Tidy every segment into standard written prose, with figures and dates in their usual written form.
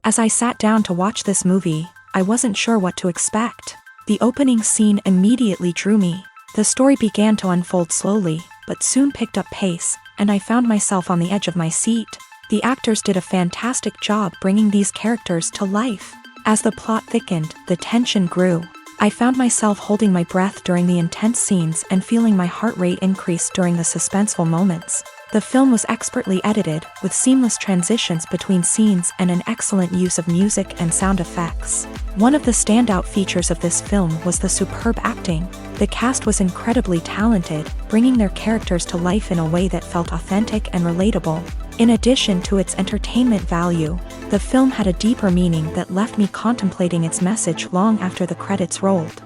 As I sat down to watch this movie, I wasn't sure what to expect. The opening scene immediately drew me. The story began to unfold slowly, but soon picked up pace, and I found myself on the edge of my seat. The actors did a fantastic job bringing these characters to life. As the plot thickened, the tension grew. I found myself holding my breath during the intense scenes and feeling my heart rate increase during the suspenseful moments. The film was expertly edited, with seamless transitions between scenes and an excellent use of music and sound effects. One of the standout features of this film was the superb acting. The cast was incredibly talented, bringing their characters to life in a way that felt authentic and relatable. In addition to its entertainment value, the film had a deeper meaning that left me contemplating its message long after the credits rolled.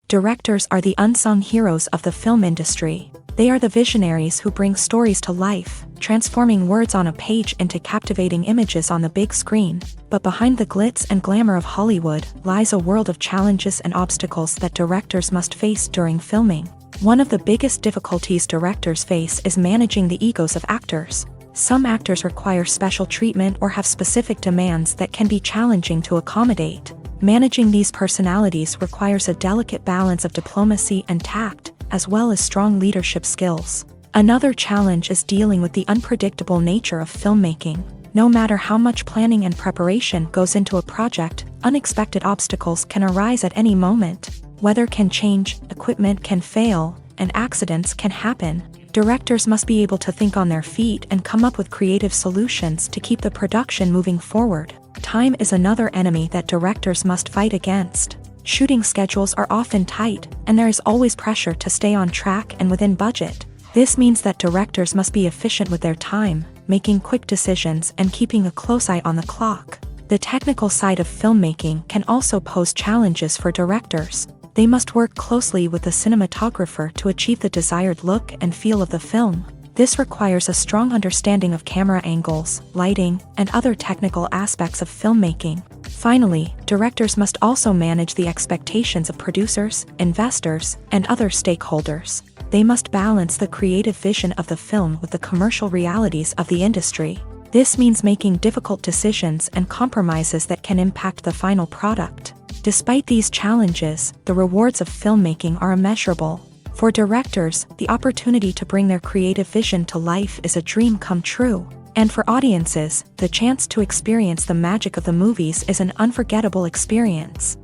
Directors are the unsung heroes of the film industry. They are the visionaries who bring stories to life, transforming words on a page into captivating images on the big screen. But behind the glitz and glamour of Hollywood lies a world of challenges and obstacles that directors must face during filming. One of the biggest difficulties directors face is managing the egos of actors. Some actors require special treatment or have specific demands that can be challenging to accommodate. Managing these personalities requires a delicate balance of diplomacy and tact, as well as strong leadership skills. Another challenge is dealing with the unpredictable nature of filmmaking. No matter how much planning and preparation goes into a project, unexpected obstacles can arise at any moment. Weather can change, equipment can fail, and accidents can happen. Directors must be able to think on their feet and come up with creative solutions to keep the production moving forward. Time is another enemy that directors must fight against. Shooting schedules are often tight, and there is always pressure to stay on track and within budget. This means that directors must be efficient with their time, making quick decisions and keeping a close eye on the clock. The technical side of filmmaking can also pose challenges for directors. They must work closely with the cinematographer to achieve the desired look and feel of the film. This requires a strong understanding of camera angles, lighting, and other technical aspects of filmmaking. Finally, directors must also manage the expectations of producers, investors, and other stakeholders. They must balance the creative vision of the film with the commercial realities of the industry. This means making difficult decisions and compromises that can impact the final product. Despite these challenges, the rewards of filmmaking are immeasurable. For directors, the opportunity to bring their creative vision to life is a dream come true. And for audiences, the chance to experience the magic of the movies is an unforgettable experience.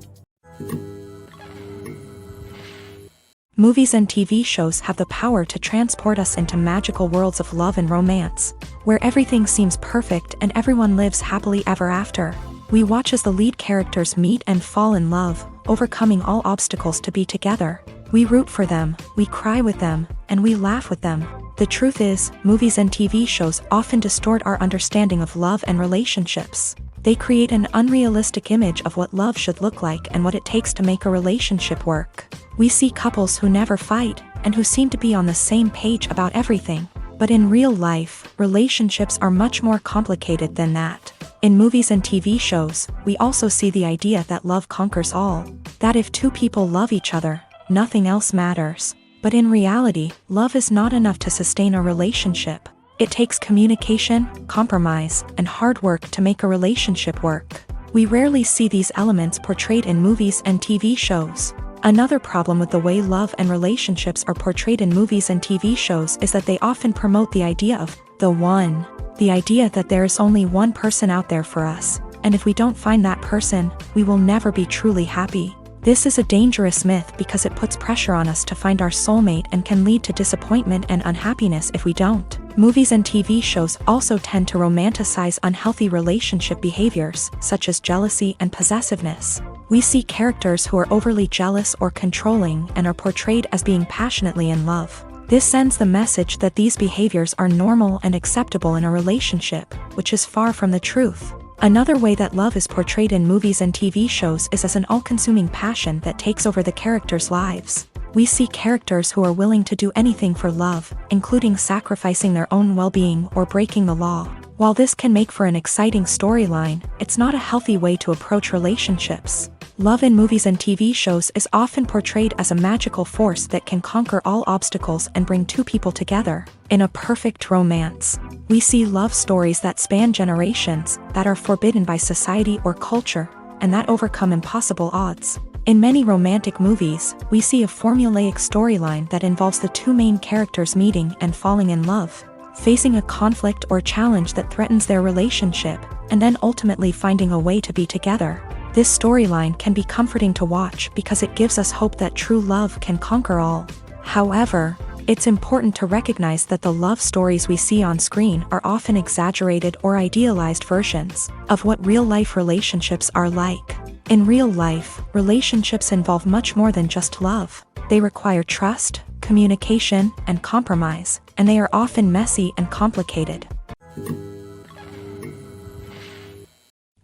Movies and TV shows have the power to transport us into magical worlds of love and romance, where everything seems perfect and everyone lives happily ever after. We watch as the lead characters meet and fall in love, overcoming all obstacles to be together. We root for them, we cry with them, and we laugh with them. The truth is, movies and TV shows often distort our understanding of love and relationships. They create an unrealistic image of what love should look like and what it takes to make a relationship work. We see couples who never fight, and who seem to be on the same page about everything. But in real life, relationships are much more complicated than that. In movies and TV shows, we also see the idea that love conquers all. That if two people love each other, nothing else matters. But in reality, love is not enough to sustain a relationship. It takes communication, compromise, and hard work to make a relationship work. We rarely see these elements portrayed in movies and TV shows. Another problem with the way love and relationships are portrayed in movies and TV shows is that they often promote the idea of the one. The idea that there is only one person out there for us, and if we don't find that person, we will never be truly happy. This is a dangerous myth because it puts pressure on us to find our soulmate and can lead to disappointment and unhappiness if we don't. Movies and TV shows also tend to romanticize unhealthy relationship behaviors, such as jealousy and possessiveness. We see characters who are overly jealous or controlling and are portrayed as being passionately in love. This sends the message that these behaviors are normal and acceptable in a relationship, which is far from the truth. Another way that love is portrayed in movies and TV shows is as an all-consuming passion that takes over the characters' lives. We see characters who are willing to do anything for love, including sacrificing their own well-being or breaking the law. While this can make for an exciting storyline, it's not a healthy way to approach relationships. Love in movies and TV shows is often portrayed as a magical force that can conquer all obstacles and bring two people together. In a perfect romance, we see love stories that span generations, that are forbidden by society or culture, and that overcome impossible odds. In many romantic movies, we see a formulaic storyline that involves the two main characters meeting and falling in love, facing a conflict or challenge that threatens their relationship, and then ultimately finding a way to be together. This storyline can be comforting to watch because it gives us hope that true love can conquer all. However, it's important to recognize that the love stories we see on screen are often exaggerated or idealized versions of what real-life relationships are like. In real life, relationships involve much more than just love. They require trust, communication, and compromise, and they are often messy and complicated.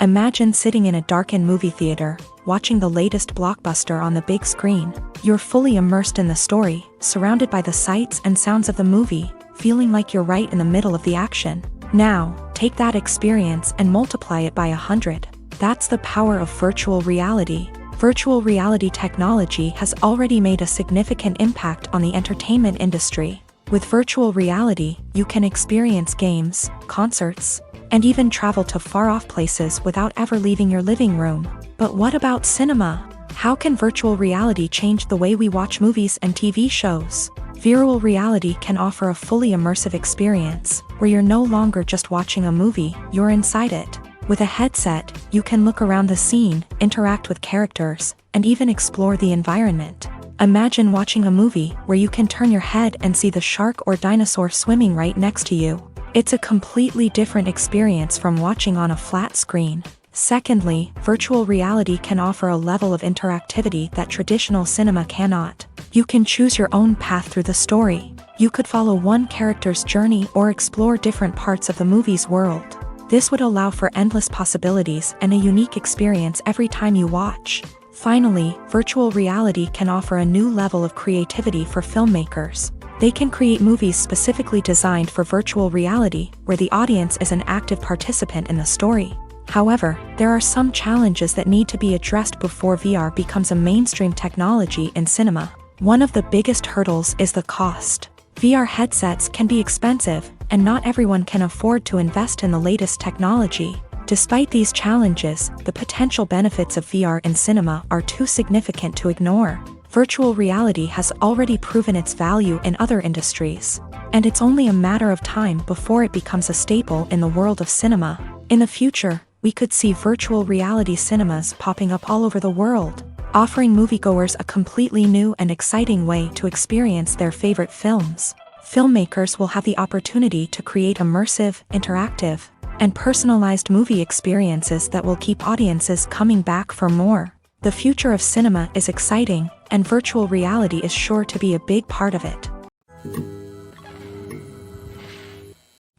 Imagine sitting in a darkened movie theater, watching the latest blockbuster on the big screen. You're fully immersed in the story, surrounded by the sights and sounds of the movie, feeling like you're right in the middle of the action. Now, take that experience and multiply it by 100. That's the power of virtual reality. Virtual reality technology has already made a significant impact on the entertainment industry. With virtual reality, you can experience games, concerts, and even travel to far-off places without ever leaving your living room. But what about cinema? How can virtual reality change the way we watch movies and TV shows? Virtual reality can offer a fully immersive experience, where you're no longer just watching a movie, you're inside it. With a headset, you can look around the scene, interact with characters, and even explore the environment. Imagine watching a movie where you can turn your head and see the shark or dinosaur swimming right next to you. It's a completely different experience from watching on a flat screen. Secondly, virtual reality can offer a level of interactivity that traditional cinema cannot. You can choose your own path through the story. You could follow one character's journey or explore different parts of the movie's world. This would allow for endless possibilities and a unique experience every time you watch. Finally, virtual reality can offer a new level of creativity for filmmakers. They can create movies specifically designed for virtual reality, where the audience is an active participant in the story. However, there are some challenges that need to be addressed before VR becomes a mainstream technology in cinema. One of the biggest hurdles is the cost. VR headsets can be expensive, and not everyone can afford to invest in the latest technology. Despite these challenges, the potential benefits of VR in cinema are too significant to ignore. Virtual reality has already proven its value in other industries, and it's only a matter of time before it becomes a staple in the world of cinema. In the future, we could see virtual reality cinemas popping up all over the world, offering moviegoers a completely new and exciting way to experience their favorite films. Filmmakers will have the opportunity to create immersive, interactive, and personalized movie experiences that will keep audiences coming back for more. The future of cinema is exciting, and virtual reality is sure to be a big part of it.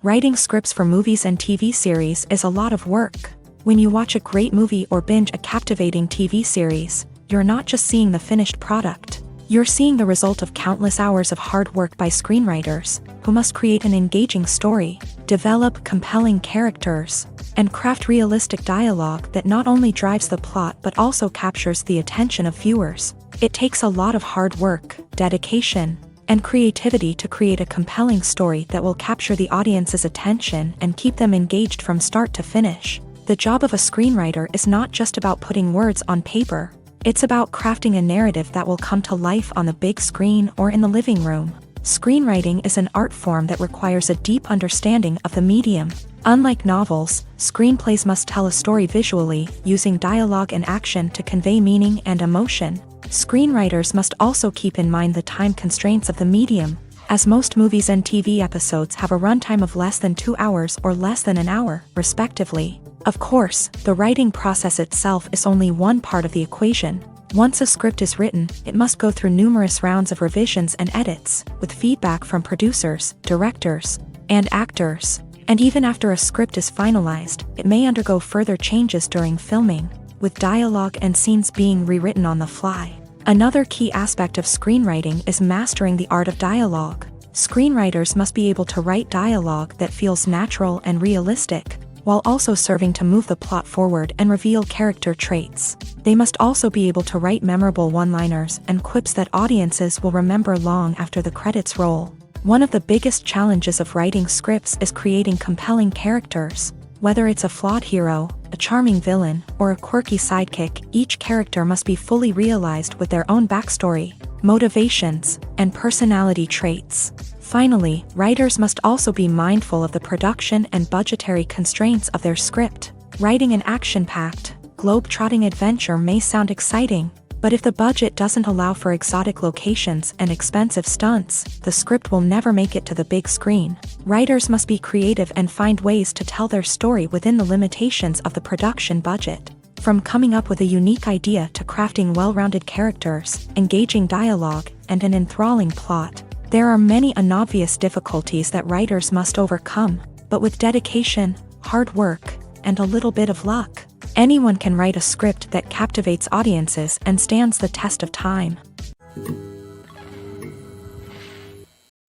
Writing scripts for movies and TV series is a lot of work. When you watch a great movie or binge a captivating TV series, you're not just seeing the finished product. You're seeing the result of countless hours of hard work by screenwriters, who must create an engaging story, develop compelling characters, and craft realistic dialogue that not only drives the plot but also captures the attention of viewers. It takes a lot of hard work, dedication, and creativity to create a compelling story that will capture the audience's attention and keep them engaged from start to finish. The job of a screenwriter is not just about putting words on paper. It's about crafting a narrative that will come to life on the big screen or in the living room. Screenwriting is an art form that requires a deep understanding of the medium. Unlike novels, screenplays must tell a story visually, using dialogue and action to convey meaning and emotion. Screenwriters must also keep in mind the time constraints of the medium, as most movies and TV episodes have a runtime of less than 2 hours or less than an hour, respectively. Of course, the writing process itself is only one part of the equation. Once a script is written, it must go through numerous rounds of revisions and edits, with feedback from producers, directors, and actors. And even after a script is finalized, it may undergo further changes during filming, with dialogue and scenes being rewritten on the fly. Another key aspect of screenwriting is mastering the art of dialogue. Screenwriters must be able to write dialogue that feels natural and realistic, while also serving to move the plot forward and reveal character traits. They must also be able to write memorable one-liners and quips that audiences will remember long after the credits roll. One of the biggest challenges of writing scripts is creating compelling characters. Whether it's a flawed hero, a charming villain, or a quirky sidekick, each character must be fully realized with their own backstory, motivations, and personality traits. Finally, writers must also be mindful of the production and budgetary constraints of their script. Writing an action-packed, globe-trotting adventure may sound exciting, but if the budget doesn't allow for exotic locations and expensive stunts, the script will never make it to the big screen. Writers must be creative and find ways to tell their story within the limitations of the production budget. From coming up with a unique idea to crafting well-rounded characters, engaging dialogue, and an enthralling plot, there are many unobvious difficulties that writers must overcome, but with dedication, hard work, and a little bit of luck, anyone can write a script that captivates audiences and stands the test of time.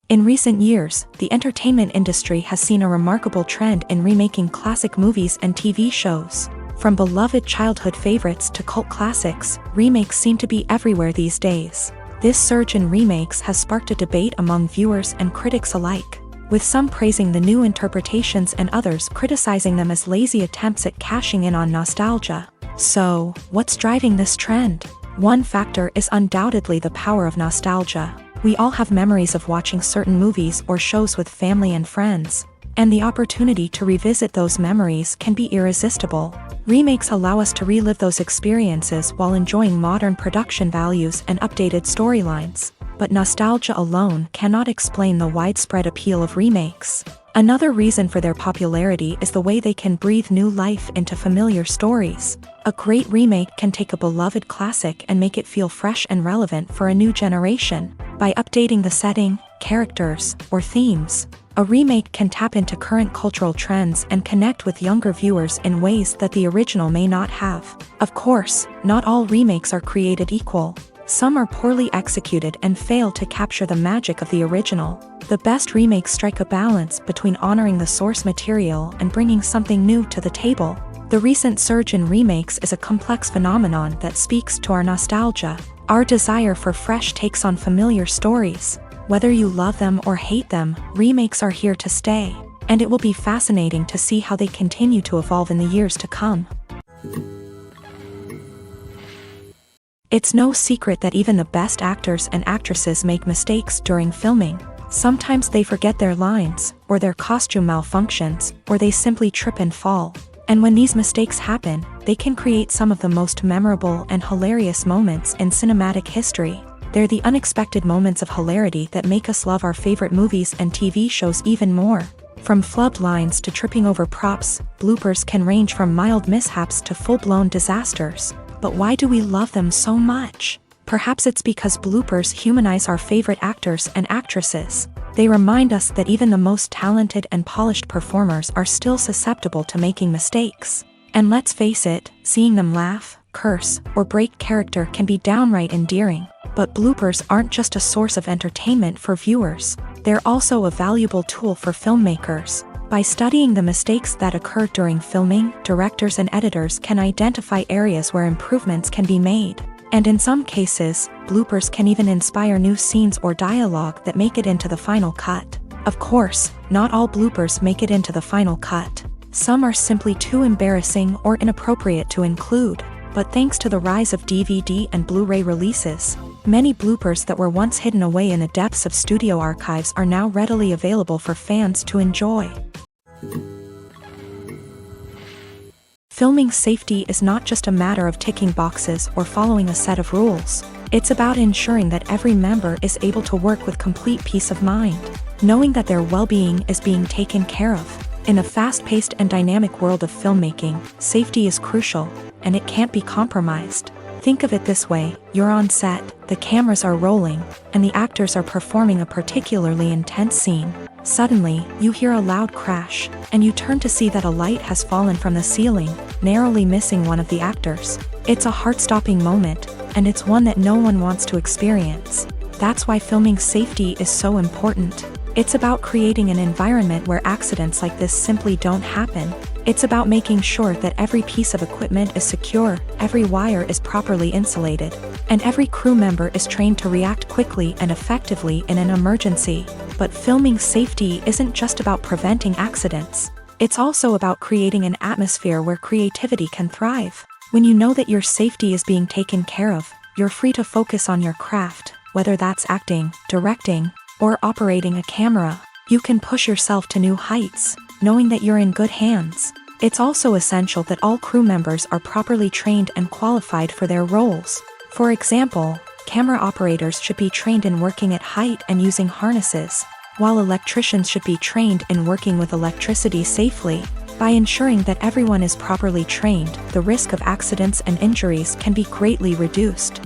In recent years, the entertainment industry has seen a remarkable trend in remaking classic movies and TV shows. From beloved childhood favorites to cult classics, remakes seem to be everywhere these days. This surge in remakes has sparked a debate among viewers and critics alike, with some praising the new interpretations and others criticizing them as lazy attempts at cashing in on nostalgia. So, what's driving this trend? One factor is undoubtedly the power of nostalgia. We all have memories of watching certain movies or shows with family and friends, and the opportunity to revisit those memories can be irresistible. Remakes allow us to relive those experiences while enjoying modern production values and updated storylines. But nostalgia alone cannot explain the widespread appeal of remakes. Another reason for their popularity is the way they can breathe new life into familiar stories. A great remake can take a beloved classic and make it feel fresh and relevant for a new generation. By updating the setting, characters, or themes, a remake can tap into current cultural trends and connect with younger viewers in ways that the original may not have. Of course, not all remakes are created equal. Some are poorly executed and fail to capture the magic of the original. The best remakes strike a balance between honoring the source material and bringing something new to the table. The recent surge in remakes is a complex phenomenon that speaks to our nostalgia, our desire for fresh takes on familiar stories. Whether you love them or hate them, remakes are here to stay, and it will be fascinating to see how they continue to evolve in the years to come. It's no secret that even the best actors and actresses make mistakes during filming. Sometimes they forget their lines, or their costume malfunctions, or they simply trip and fall. And when these mistakes happen, they can create some of the most memorable and hilarious moments in cinematic history. They're the unexpected moments of hilarity that make us love our favorite movies and TV shows even more. From flubbed lines to tripping over props, bloopers can range from mild mishaps to full-blown disasters. But why do we love them so much? Perhaps it's because bloopers humanize our favorite actors and actresses. They remind us that even the most talented and polished performers are still susceptible to making mistakes. And let's face it, seeing them laugh, curse, or break character can be downright endearing. But bloopers aren't just a source of entertainment for viewers. They're also a valuable tool for filmmakers. By studying the mistakes that occur during filming, directors and editors can identify areas where improvements can be made. And in some cases, bloopers can even inspire new scenes or dialogue that make it into the final cut. Of course, not all bloopers make it into the final cut. Some are simply too embarrassing or inappropriate to include. But thanks to the rise of DVD and Blu-ray releases, many bloopers that were once hidden away in the depths of studio archives are now readily available for fans to enjoy. Filming safety is not just a matter of ticking boxes or following a set of rules. It's about ensuring that every member is able to work with complete peace of mind, knowing that their well-being is being taken care of. In a fast-paced and dynamic world of filmmaking, safety is crucial, and it can't be compromised. Think of it this way: you're on set, the cameras are rolling, and the actors are performing a particularly intense scene. Suddenly, you hear a loud crash, and you turn to see that a light has fallen from the ceiling, narrowly missing one of the actors. It's a heart-stopping moment, and it's one that no one wants to experience. That's why filming safety is so important. It's about creating an environment where accidents like this simply don't happen. It's about making sure that every piece of equipment is secure, every wire is properly insulated, and every crew member is trained to react quickly and effectively in an emergency. But filming safety isn't just about preventing accidents. It's also about creating an atmosphere where creativity can thrive. When you know that your safety is being taken care of, you're free to focus on your craft, whether that's acting, directing, or operating a camera. You can push yourself to new heights, knowing that you're in good hands. It's also essential that all crew members are properly trained and qualified for their roles. For example, camera operators should be trained in working at height and using harnesses, while electricians should be trained in working with electricity safely. By ensuring that everyone is properly trained, the risk of accidents and injuries can be greatly reduced.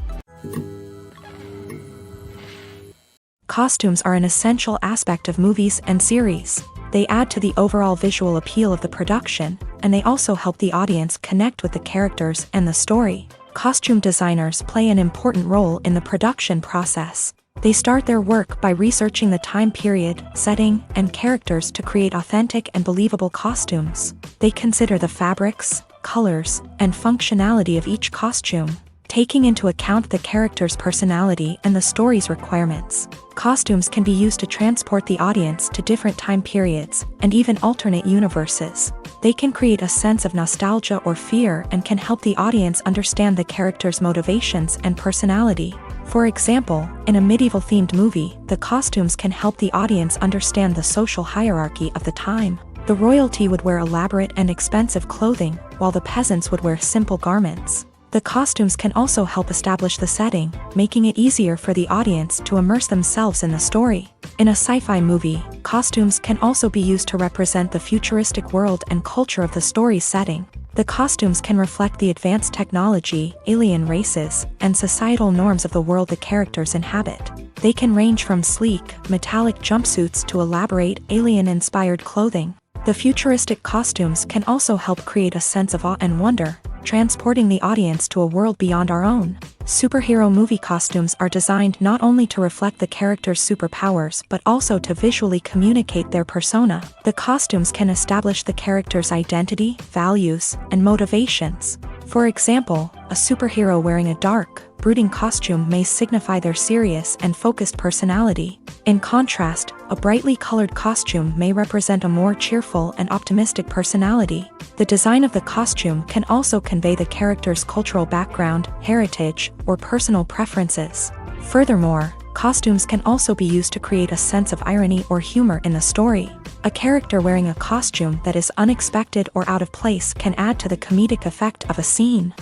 Costumes are an essential aspect of movies and series. They add to the overall visual appeal of the production, and they also help the audience connect with the characters and the story. Costume designers play an important role in the production process. They start their work by researching the time period, setting, and characters to create authentic and believable costumes. They consider the fabrics, colors, and functionality of each costume, taking into account the character's personality and the story's requirements. Costumes can be used to transport the audience to different time periods and even alternate universes. They can create a sense of nostalgia or fear and can help the audience understand the character's motivations and personality. For example, in a medieval-themed movie, the costumes can help the audience understand the social hierarchy of the time. The royalty would wear elaborate and expensive clothing, while the peasants would wear simple garments. The costumes can also help establish the setting, making it easier for the audience to immerse themselves in the story. In a sci-fi movie, costumes can also be used to represent the futuristic world and culture of the story's setting. The costumes can reflect the advanced technology, alien races, and societal norms of the world the characters inhabit. They can range from sleek, metallic jumpsuits to elaborate, alien-inspired clothing. The futuristic costumes can also help create a sense of awe and wonder, transporting the audience to a world beyond our own. Superhero movie costumes are designed not only to reflect the character's superpowers but also to visually communicate their persona. The costumes can establish the character's identity, values, and motivations. For example, a superhero wearing a dark, brooding costume may signify their serious and focused personality. In contrast, a brightly colored costume may represent a more cheerful and optimistic personality. The design of the costume can also convey the character's cultural background, heritage, or personal preferences. Furthermore, costumes can also be used to create a sense of irony or humor in the story. A character wearing a costume that is unexpected or out of place can add to the comedic effect of a scene.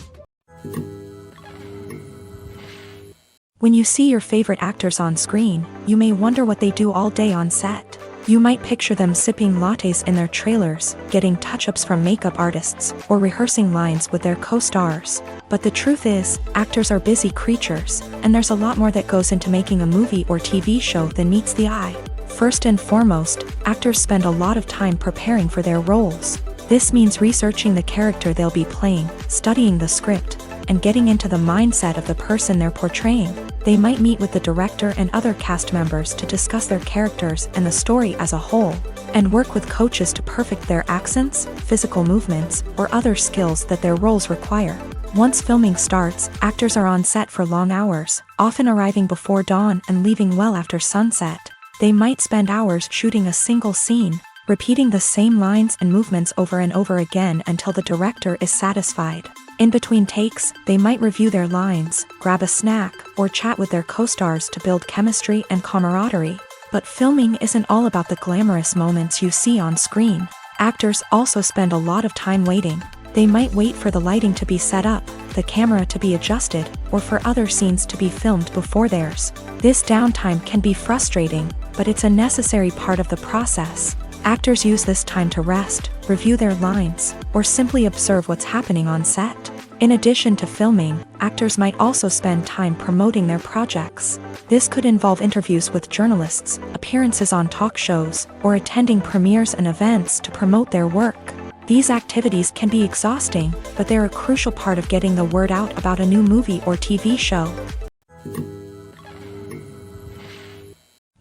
When you see your favorite actors on screen, you may wonder what they do all day on set. You might picture them sipping lattes in their trailers, getting touch-ups from makeup artists, or rehearsing lines with their co-stars. But the truth is, actors are busy creatures, and there's a lot more that goes into making a movie or TV show than meets the eye. First and foremost, actors spend a lot of time preparing for their roles. This means researching the character they'll be playing, studying the script, and getting into the mindset of the person they're portraying. They might meet with the director and other cast members to discuss their characters and the story as a whole, and work with coaches to perfect their accents, physical movements, or other skills that their roles require. Once filming starts, actors are on set for long hours, often arriving before dawn and leaving well after sunset. They might spend hours shooting a single scene, repeating the same lines and movements over and over again until the director is satisfied. In between takes, they might review their lines, grab a snack, or chat with their co-stars to build chemistry and camaraderie. But filming isn't all about the glamorous moments you see on screen. Actors also spend a lot of time waiting. They might wait for the lighting to be set up, the camera to be adjusted, or for other scenes to be filmed before theirs. This downtime can be frustrating, but it's a necessary part of the process. Actors use this time to rest, review their lines, or simply observe what's happening on set. In addition to filming, actors might also spend time promoting their projects. This could involve interviews with journalists, appearances on talk shows, or attending premieres and events to promote their work. These activities can be exhausting, but they're a crucial part of getting the word out about a new movie or TV show.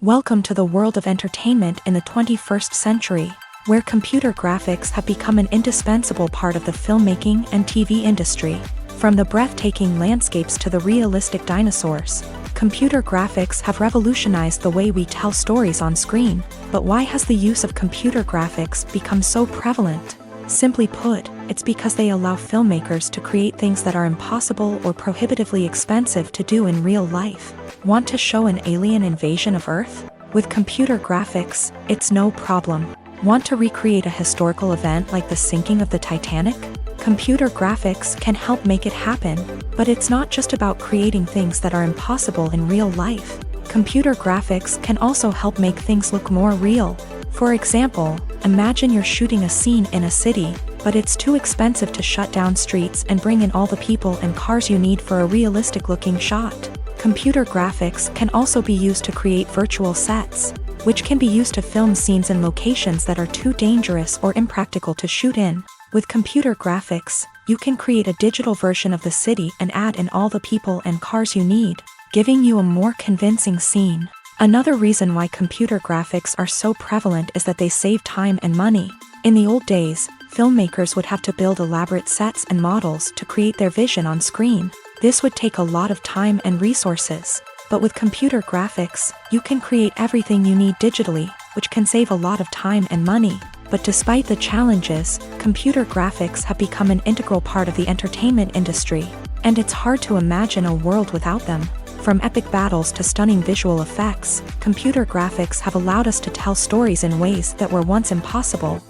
Welcome to the world of entertainment in the 21st century, where computer graphics have become an indispensable part of the filmmaking and TV industry. From the breathtaking landscapes to the realistic dinosaurs, computer graphics have revolutionized the way we tell stories on screen. But why has the use of computer graphics become so prevalent? Simply put, it's because they allow filmmakers to create things that are impossible or prohibitively expensive to do in real life. Want to show an alien invasion of Earth? With computer graphics, it's no problem. Want to recreate a historical event like the sinking of the Titanic? Computer graphics can help make it happen, but it's not just about creating things that are impossible in real life. Computer graphics can also help make things look more real. For example, imagine you're shooting a scene in a city, but it's too expensive to shut down streets and bring in all the people and cars you need for a realistic-looking shot. Computer graphics can also be used to create virtual sets, which can be used to film scenes in locations that are too dangerous or impractical to shoot in. With computer graphics, you can create a digital version of the city and add in all the people and cars you need, giving you a more convincing scene. Another reason why computer graphics are so prevalent is that they save time and money. In the old days, filmmakers would have to build elaborate sets and models to create their vision on screen. This would take a lot of time and resources. But with computer graphics, you can create everything you need digitally, which can save a lot of time and money. But despite the challenges, computer graphics have become an integral part of the entertainment industry, and it's hard to imagine a world without them. From epic battles to stunning visual effects, computer graphics have allowed us to tell stories in ways that were once impossible.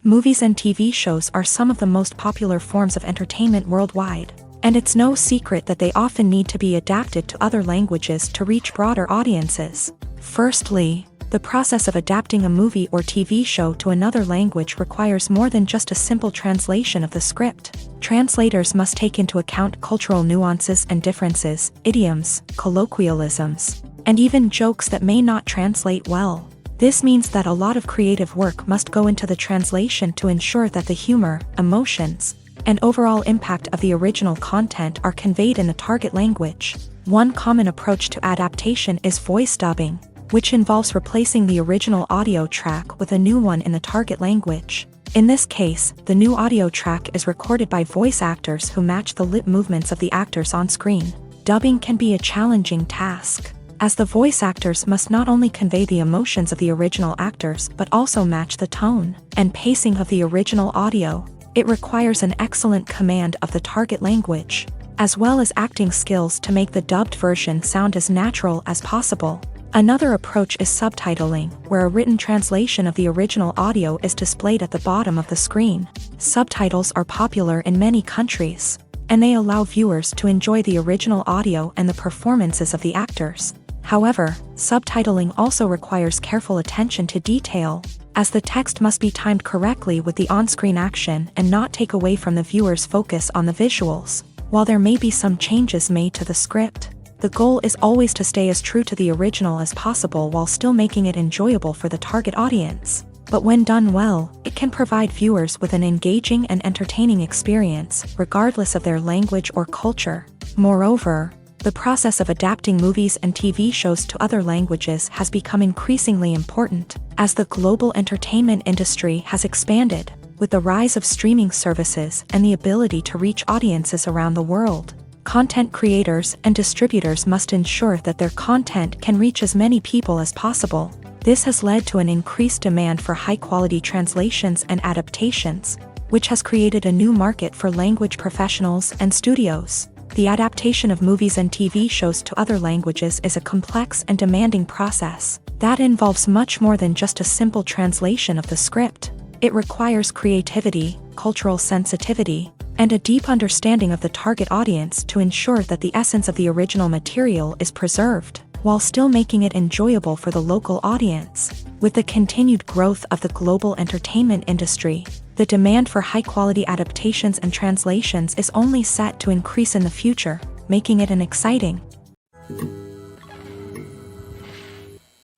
Movies and TV shows are some of the most popular forms of entertainment worldwide, and it's no secret that they often need to be adapted to other languages to reach broader audiences. Firstly, the process of adapting a movie or TV show to another language requires more than just a simple translation of the script. Translators must take into account cultural nuances and differences, idioms, colloquialisms, and even jokes that may not translate well. This means that a lot of creative work must go into the translation to ensure that the humor, emotions, and overall impact of the original content are conveyed in the target language. One common approach to adaptation is voice dubbing, which involves replacing the original audio track with a new one in the target language. In this case, the new audio track is recorded by voice actors who match the lip movements of the actors on screen. Dubbing can be a challenging task, as the voice actors must not only convey the emotions of the original actors but also match the tone and pacing of the original audio. It requires an excellent command of the target language, as well as acting skills to make the dubbed version sound as natural as possible. Another approach is subtitling, where a written translation of the original audio is displayed at the bottom of the screen. Subtitles are popular in many countries, and they allow viewers to enjoy the original audio and the performances of the actors. However, subtitling also requires careful attention to detail, as the text must be timed correctly with the on-screen action and not take away from the viewer's focus on the visuals. While there may be some changes made to the script, the goal is always to stay as true to the original as possible while still making it enjoyable for the target audience. But when done well, it can provide viewers with an engaging and entertaining experience, regardless of their language or culture. Moreover, the process of adapting movies and TV shows to other languages has become increasingly important, as the global entertainment industry has expanded, with the rise of streaming services and the ability to reach audiences around the world. Content creators and distributors must ensure that their content can reach as many people as possible. This has led to an increased demand for high-quality translations and adaptations, which has created a new market for language professionals and studios. The adaptation of movies and TV shows to other languages is a complex and demanding process that involves much more than just a simple translation of the script. It requires creativity, cultural sensitivity, and a deep understanding of the target audience to ensure that the essence of the original material is preserved, while still making it enjoyable for the local audience. With the continued growth of the global entertainment industry, the demand for high-quality adaptations and translations is only set to increase in the future, making it an exciting.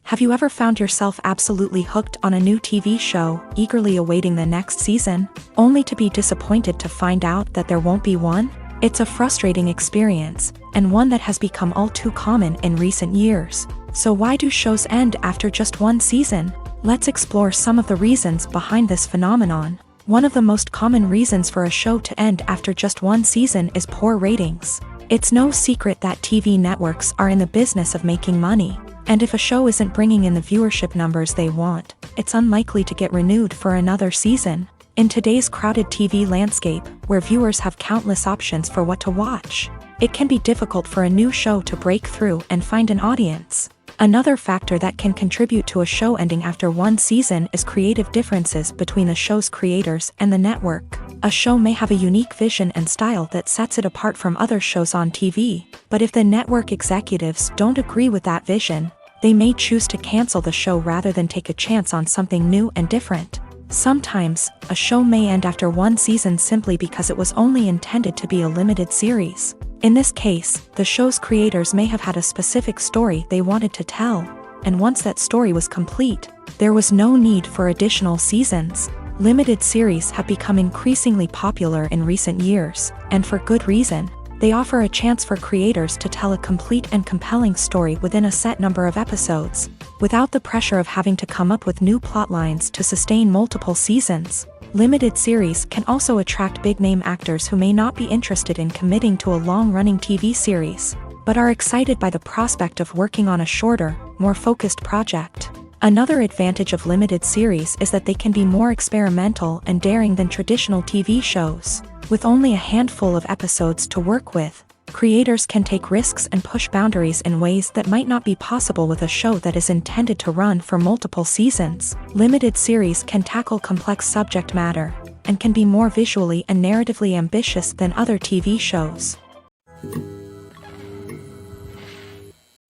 Have you ever found yourself absolutely hooked on a new TV show, eagerly awaiting the next season, only to be disappointed to find out that there won't be one? It's a frustrating experience, and one that has become all too common in recent years. So why do shows end after just one season? Let's explore some of the reasons behind this phenomenon. One of the most common reasons for a show to end after just one season is poor ratings. It's no secret that TV networks are in the business of making money, and if a show isn't bringing in the viewership numbers they want, it's unlikely to get renewed for another season. In today's crowded TV landscape, where viewers have countless options for what to watch, it can be difficult for a new show to break through and find an audience. Another factor that can contribute to a show ending after one season is creative differences between the show's creators and the network. A show may have a unique vision and style that sets it apart from other shows on TV, but if the network executives don't agree with that vision, they may choose to cancel the show rather than take a chance on something new and different. Sometimes, a show may end after one season simply because it was only intended to be a limited series. In this case, the show's creators may have had a specific story they wanted to tell, and once that story was complete, there was no need for additional seasons. Limited series have become increasingly popular in recent years, and for good reason. They offer a chance for creators to tell a complete and compelling story within a set number of episodes, without the pressure of having to come up with new plotlines to sustain multiple seasons. Limited series can also attract big-name actors who may not be interested in committing to a long-running TV series, but are excited by the prospect of working on a shorter, more focused project. Another advantage of limited series is that they can be more experimental and daring than traditional TV shows. With only a handful of episodes to work with, creators can take risks and push boundaries in ways that might not be possible with a show that is intended to run for multiple seasons. Limited series can tackle complex subject matter, and can be more visually and narratively ambitious than other TV shows.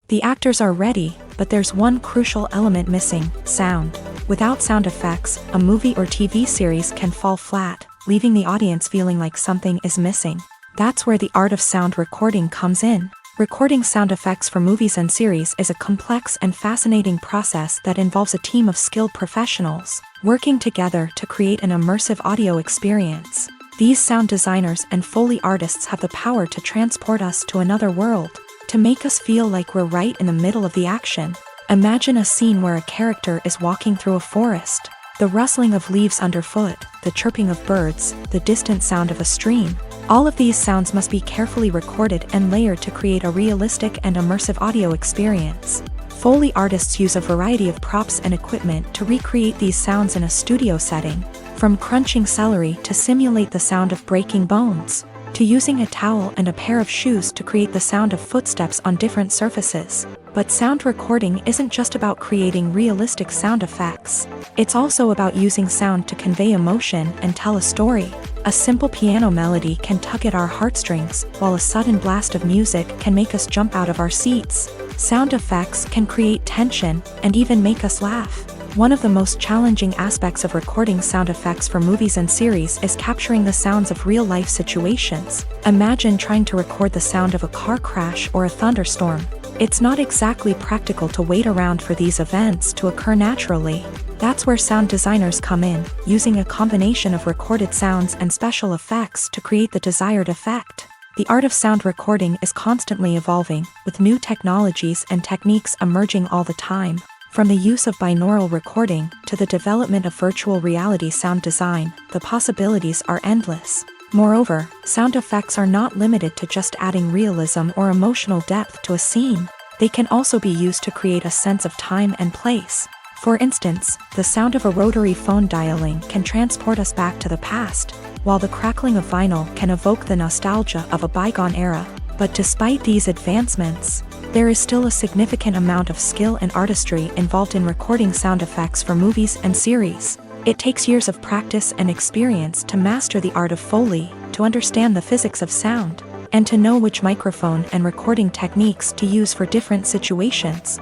The actors are ready, but there's one crucial element missing: sound. Without sound effects, a movie or TV series can fall flat, leaving the audience feeling like something is missing. That's where the art of sound recording comes in. Recording sound effects for movies and series is a complex and fascinating process that involves a team of skilled professionals working together to create an immersive audio experience. These sound designers and Foley artists have the power to transport us to another world, to make us feel like we're right in the middle of the action. Imagine a scene where a character is walking through a forest. The rustling of leaves underfoot, the chirping of birds, the distant sound of a stream. All of these sounds must be carefully recorded and layered to create a realistic and immersive audio experience. Foley artists use a variety of props and equipment to recreate these sounds in a studio setting, from crunching celery to simulate the sound of breaking bones, to using a towel and a pair of shoes to create the sound of footsteps on different surfaces. But sound recording isn't just about creating realistic sound effects. It's also about using sound to convey emotion and tell a story. A simple piano melody can tug at our heartstrings, while a sudden blast of music can make us jump out of our seats. Sound effects can create tension and even make us laugh. One of the most challenging aspects of recording sound effects for movies and series is capturing the sounds of real-life situations. Imagine trying to record the sound of a car crash or a thunderstorm. It's not exactly practical to wait around for these events to occur naturally. That's where sound designers come in, using a combination of recorded sounds and special effects to create the desired effect. The art of sound recording is constantly evolving, with new technologies and techniques emerging all the time. From the use of binaural recording to the development of virtual reality sound design, the possibilities are endless. Moreover, sound effects are not limited to just adding realism or emotional depth to a scene. They can also be used to create a sense of time and place. For instance, the sound of a rotary phone dialing can transport us back to the past, while the crackling of vinyl can evoke the nostalgia of a bygone era. But despite these advancements, there is still a significant amount of skill and artistry involved in recording sound effects for movies and series. It takes years of practice and experience to master the art of Foley, to understand the physics of sound, and to know which microphone and recording techniques to use for different situations.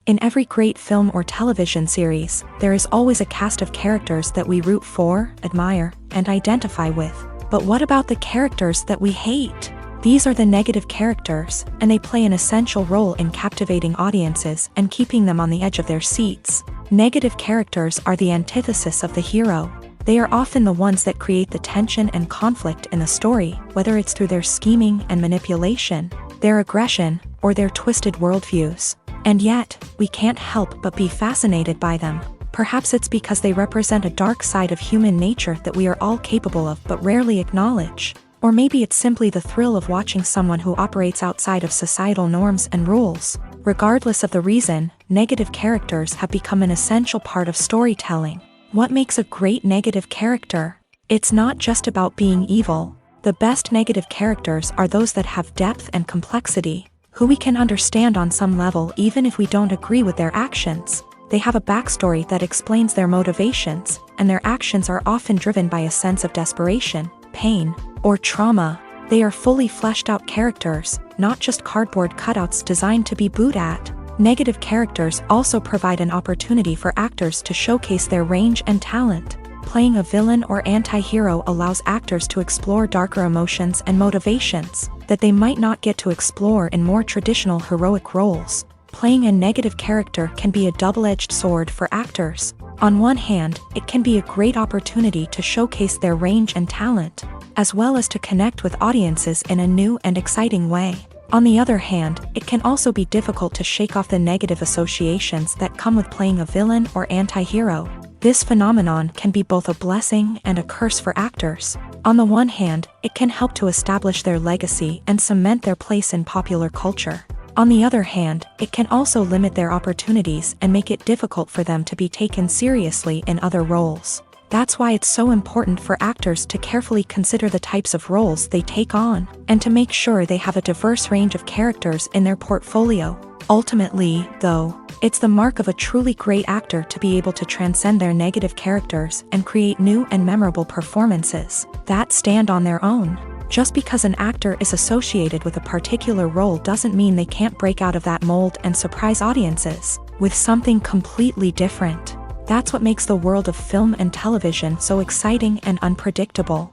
In every great film or television series, there is always a cast of characters that we root for, admire, and identify with. But what about the characters that we hate? These are the negative characters, and they play an essential role in captivating audiences and keeping them on the edge of their seats. Negative characters are the antithesis of the hero. They are often the ones that create the tension and conflict in the story, whether it's through their scheming and manipulation, their aggression, or their twisted worldviews. And yet, we can't help but be fascinated by them. Perhaps it's because they represent a dark side of human nature that we are all capable of but rarely acknowledge. Or maybe it's simply the thrill of watching someone who operates outside of societal norms and rules. Regardless of the reason, negative characters have become an essential part of storytelling. What makes a great negative character? It's not just about being evil. The best negative characters are those that have depth and complexity, who we can understand on some level even if we don't agree with their actions. They have a backstory that explains their motivations, and their actions are often driven by a sense of desperation, pain, or trauma. They are fully fleshed out characters, not just cardboard cutouts designed to be booed at. Negative characters also provide an opportunity for actors to showcase their range and talent. Playing a villain or anti-hero allows actors to explore darker emotions and motivations that they might not get to explore in more traditional heroic roles. Playing a negative character can be a double-edged sword for actors. On one hand, it can be a great opportunity to showcase their range and talent, as well as to connect with audiences in a new and exciting way. On the other hand, it can also be difficult to shake off the negative associations that come with playing a villain or anti-hero. This phenomenon can be both a blessing and a curse for actors. On the one hand, it can help to establish their legacy and cement their place in popular culture. On the other hand, it can also limit their opportunities and make it difficult for them to be taken seriously in other roles. That's why it's so important for actors to carefully consider the types of roles they take on, and to make sure they have a diverse range of characters in their portfolio. Ultimately, though, it's the mark of a truly great actor to be able to transcend their negative characters and create new and memorable performances that stand on their own. Just because an actor is associated with a particular role doesn't mean they can't break out of that mold and surprise audiences with something completely different. That's what makes the world of film and television so exciting and unpredictable.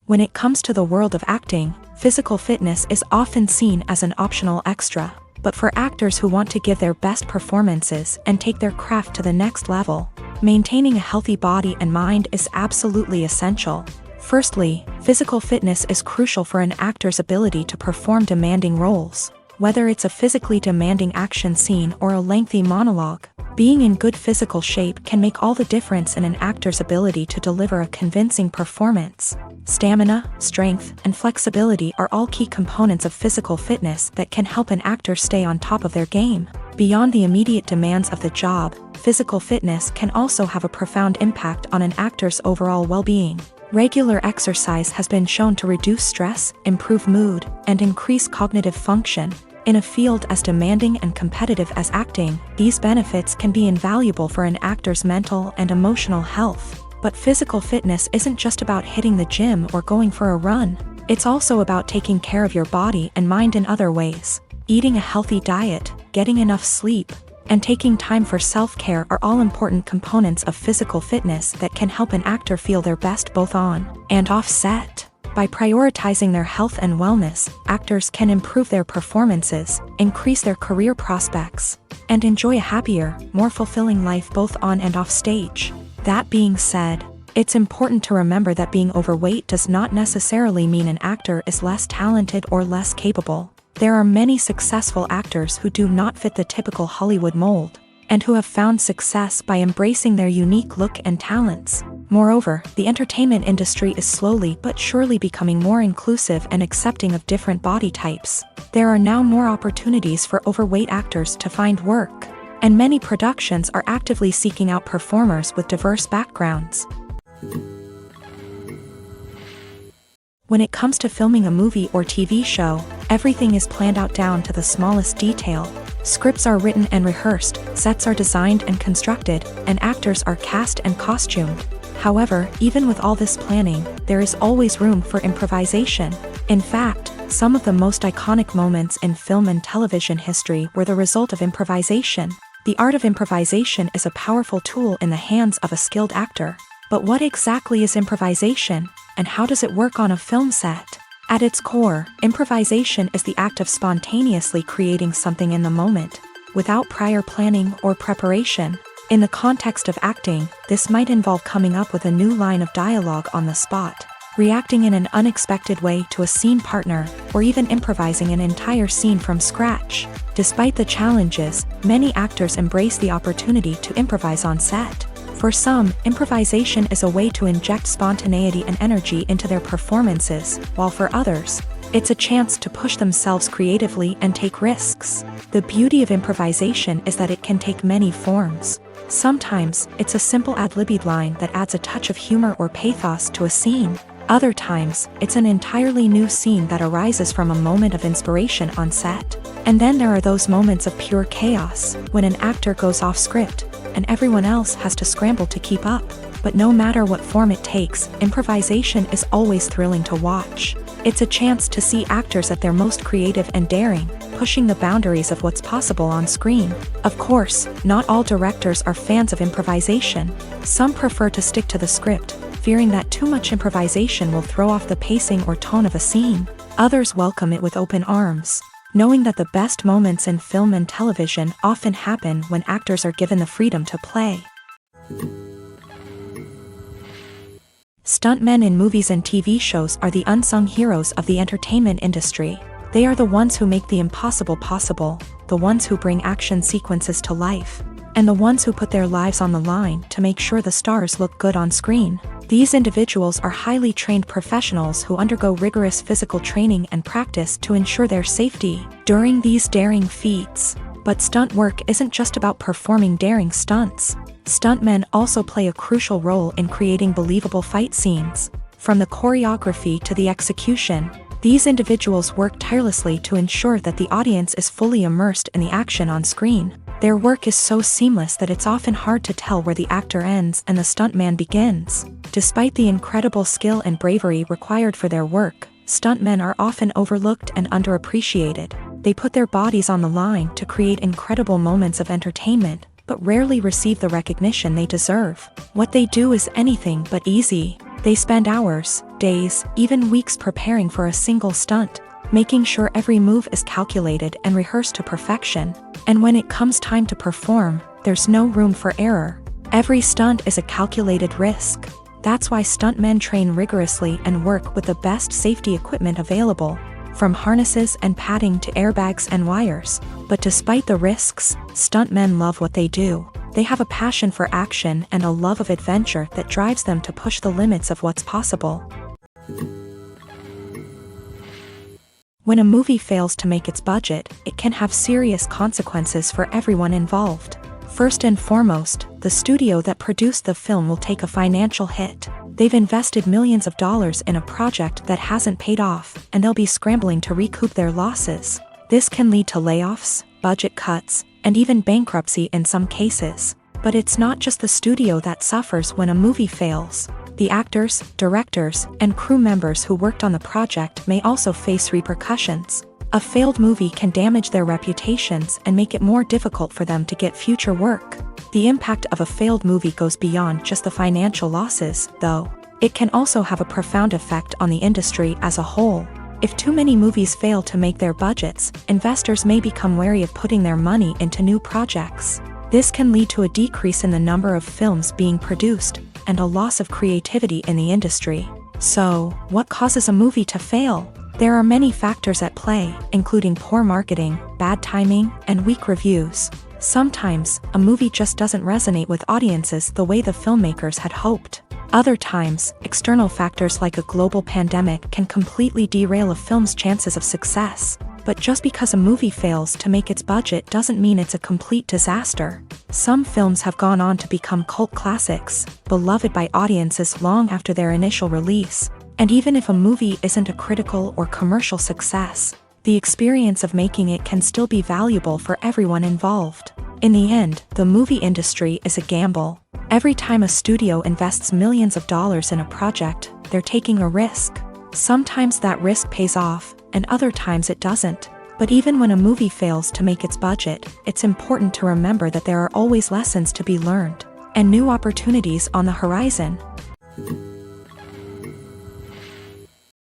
When it comes to the world of acting, physical fitness is often seen as an optional extra. But for actors who want to give their best performances and take their craft to the next level, maintaining a healthy body and mind is absolutely essential. Firstly, physical fitness is crucial for an actor's ability to perform demanding roles. Whether it's a physically demanding action scene or a lengthy monologue, being in good physical shape can make all the difference in an actor's ability to deliver a convincing performance. Stamina, strength, and flexibility are all key components of physical fitness that can help an actor stay on top of their game. Beyond the immediate demands of the job, physical fitness can also have a profound impact on an actor's overall well-being. Regular exercise has been shown to reduce stress, improve mood, and increase cognitive function. In a field as demanding and competitive as acting, these benefits can be invaluable for an actor's mental and emotional health. But physical fitness isn't just about hitting the gym or going for a run. It's also about taking care of your body and mind in other ways. Eating a healthy diet, getting enough sleep, and taking time for self-care are all important components of physical fitness that can help an actor feel their best both on and off set. By prioritizing their health and wellness, actors can improve their performances, increase their career prospects, and enjoy a happier, more fulfilling life both on and off stage. That being said, it's important to remember that being overweight does not necessarily mean an actor is less talented or less capable. There are many successful actors who do not fit the typical Hollywood mold, and who have found success by embracing their unique look and talents. Moreover, the entertainment industry is slowly but surely becoming more inclusive and accepting of different body types. There are now more opportunities for overweight actors to find work, and many productions are actively seeking out performers with diverse backgrounds. When it comes to filming a movie or TV show, everything is planned out down to the smallest detail. Scripts are written and rehearsed, sets are designed and constructed, and actors are cast and costumed. However, even with all this planning, there is always room for improvisation. In fact, some of the most iconic moments in film and television history were the result of improvisation. The art of improvisation is a powerful tool in the hands of a skilled actor. But what exactly is improvisation, and how does it work on a film set? At its core, improvisation is the act of spontaneously creating something in the moment, without prior planning or preparation. In the context of acting, this might involve coming up with a new line of dialogue on the spot, reacting in an unexpected way to a scene partner, or even improvising an entire scene from scratch. Despite the challenges, many actors embrace the opportunity to improvise on set. For some, improvisation is a way to inject spontaneity and energy into their performances, while for others, it's a chance to push themselves creatively and take risks. The beauty of improvisation is that it can take many forms. Sometimes, it's a simple ad-libbed line that adds a touch of humor or pathos to a scene. Other times, it's an entirely new scene that arises from a moment of inspiration on set. And then there are those moments of pure chaos, when an actor goes off script, and everyone else has to scramble to keep up. But no matter what form it takes, improvisation is always thrilling to watch. It's a chance to see actors at their most creative and daring, pushing the boundaries of what's possible on screen. Of course, not all directors are fans of improvisation. Some prefer to stick to the script, fearing that too much improvisation will throw off the pacing or tone of a scene. Others welcome it with open arms, knowing that the best moments in film and television often happen when actors are given the freedom to play. Stuntmen in movies and TV shows are the unsung heroes of the entertainment industry. They are the ones who make the impossible possible, the ones who bring action sequences to life, and the ones who put their lives on the line to make sure the stars look good on screen. These individuals are highly trained professionals who undergo rigorous physical training and practice to ensure their safety during these daring feats. But stunt work isn't just about performing daring stunts. Stuntmen also play a crucial role in creating believable fight scenes. From the choreography to the execution, these individuals work tirelessly to ensure that the audience is fully immersed in the action on screen. Their work is so seamless that it's often hard to tell where the actor ends and the stuntman begins. Despite the incredible skill and bravery required for their work, stuntmen are often overlooked and underappreciated. They put their bodies on the line to create incredible moments of entertainment, but rarely receive the recognition they deserve. What they do is anything but easy. They spend hours, days, even weeks preparing for a single stunt, making sure every move is calculated and rehearsed to perfection. And when it comes time to perform, there's no room for error. Every stunt is a calculated risk. That's why stuntmen train rigorously and work with the best safety equipment available, from harnesses and padding to airbags and wires. But despite the risks, stuntmen love what they do. They have a passion for action and a love of adventure that drives them to push the limits of what's possible. When a movie fails to make its budget, it can have serious consequences for everyone involved. First and foremost, the studio that produced the film will take a financial hit. They've invested millions of dollars in a project that hasn't paid off, and they'll be scrambling to recoup their losses. This can lead to layoffs, budget cuts, and even bankruptcy in some cases. But it's not just the studio that suffers when a movie fails. The actors, directors, and crew members who worked on the project may also face repercussions. A failed movie can damage their reputations and make it more difficult for them to get future work. The impact of a failed movie goes beyond just the financial losses, though. It can also have a profound effect on the industry as a whole. If too many movies fail to make their budgets, investors may become wary of putting their money into new projects. This can lead to a decrease in the number of films being produced, and a loss of creativity in the industry. So, what causes a movie to fail? There are many factors at play, including poor marketing, bad timing, and weak reviews. Sometimes, a movie just doesn't resonate with audiences the way the filmmakers had hoped. Other times, external factors like a global pandemic can completely derail a film's chances of success. But just because a movie fails to make its budget doesn't mean it's a complete disaster. Some films have gone on to become cult classics, beloved by audiences long after their initial release. And even if a movie isn't a critical or commercial success, the experience of making it can still be valuable for everyone involved. In the end, the movie industry is a gamble. Every time a studio invests millions of dollars in a project, they're taking a risk. Sometimes that risk pays off, and other times it doesn't. But even when a movie fails to make its budget, it's important to remember that there are always lessons to be learned, and new opportunities on the horizon.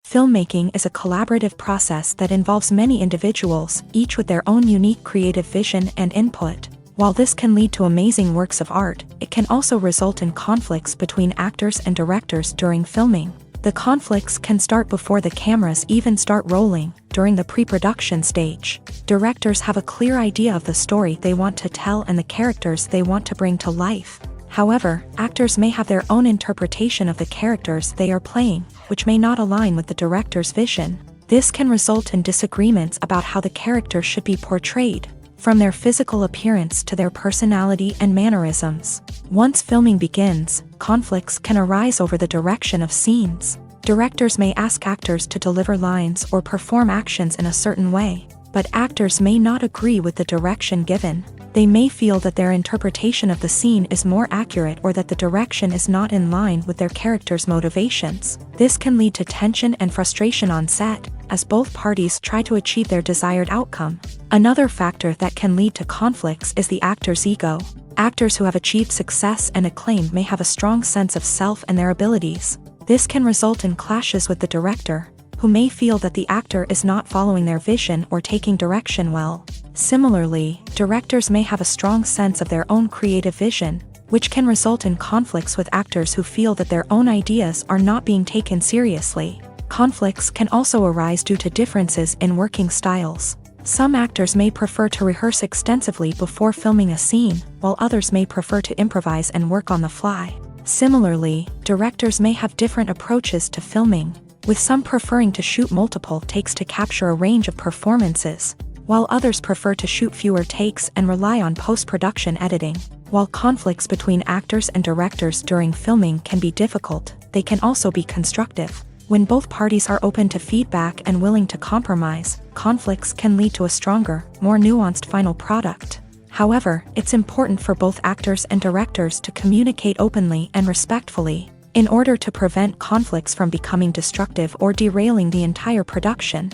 Filmmaking is a collaborative process that involves many individuals, each with their own unique creative vision and input. While this can lead to amazing works of art, it can also result in conflicts between actors and directors during filming. The conflicts can start before the cameras even start rolling, during the pre-production stage. Directors have a clear idea of the story they want to tell and the characters they want to bring to life. However, actors may have their own interpretation of the characters they are playing, which may not align with the director's vision. This can result in disagreements about how the character should be portrayed, from their physical appearance to their personality and mannerisms. Once filming begins, conflicts can arise over the direction of scenes. Directors may ask actors to deliver lines or perform actions in a certain way, but actors may not agree with the direction given. They may feel that their interpretation of the scene is more accurate or that the direction is not in line with their character's motivations. This can lead to tension and frustration on set, as both parties try to achieve their desired outcome. Another factor that can lead to conflicts is the actor's ego. Actors who have achieved success and acclaim may have a strong sense of self and their abilities. This can result in clashes with the director, who may feel that the actor is not following their vision or taking direction well. Similarly, directors may have a strong sense of their own creative vision, which can result in conflicts with actors who feel that their own ideas are not being taken seriously. Conflicts can also arise due to differences in working styles. Some actors may prefer to rehearse extensively before filming a scene, while others may prefer to improvise and work on the fly. Similarly, directors may have different approaches to filming, with some preferring to shoot multiple takes to capture a range of performances, while others prefer to shoot fewer takes and rely on post-production editing. While conflicts between actors and directors during filming can be difficult, they can also be constructive. When both parties are open to feedback and willing to compromise, conflicts can lead to a stronger, more nuanced final product. However, it's important for both actors and directors to communicate openly and respectfully, in order to prevent conflicts from becoming destructive or derailing the entire production.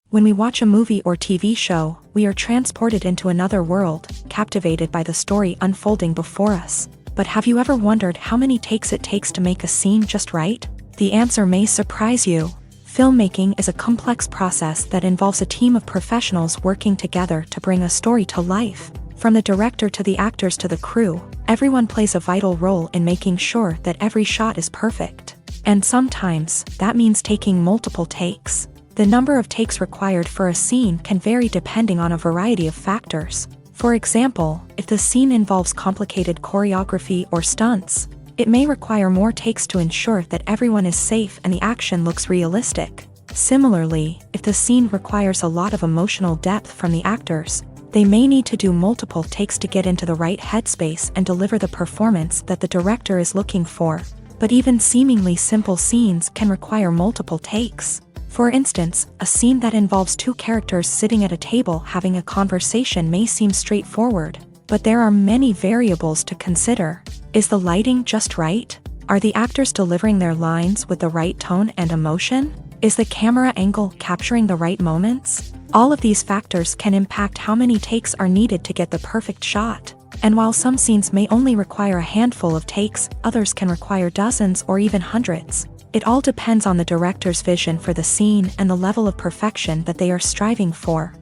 When we watch a movie or TV show, we are transported into another world, captivated by the story unfolding before us. But have you ever wondered how many takes it takes to make a scene just right? The answer may surprise you. Filmmaking is a complex process that involves a team of professionals working together to bring a story to life. From the director to the actors to the crew, everyone plays a vital role in making sure that every shot is perfect. And sometimes, that means taking multiple takes. The number of takes required for a scene can vary depending on a variety of factors. For example, if the scene involves complicated choreography or stunts, it may require more takes to ensure that everyone is safe and the action looks realistic. Similarly, if the scene requires a lot of emotional depth from the actors, they may need to do multiple takes to get into the right headspace and deliver the performance that the director is looking for. But even seemingly simple scenes can require multiple takes. For instance, a scene that involves two characters sitting at a table having a conversation may seem straightforward, but there are many variables to consider. Is the lighting just right? Are the actors delivering their lines with the right tone and emotion? Is the camera angle capturing the right moments? All of these factors can impact how many takes are needed to get the perfect shot. And while some scenes may only require a handful of takes, others can require dozens or even hundreds. It all depends on the director's vision for the scene and the level of perfection that they are striving for.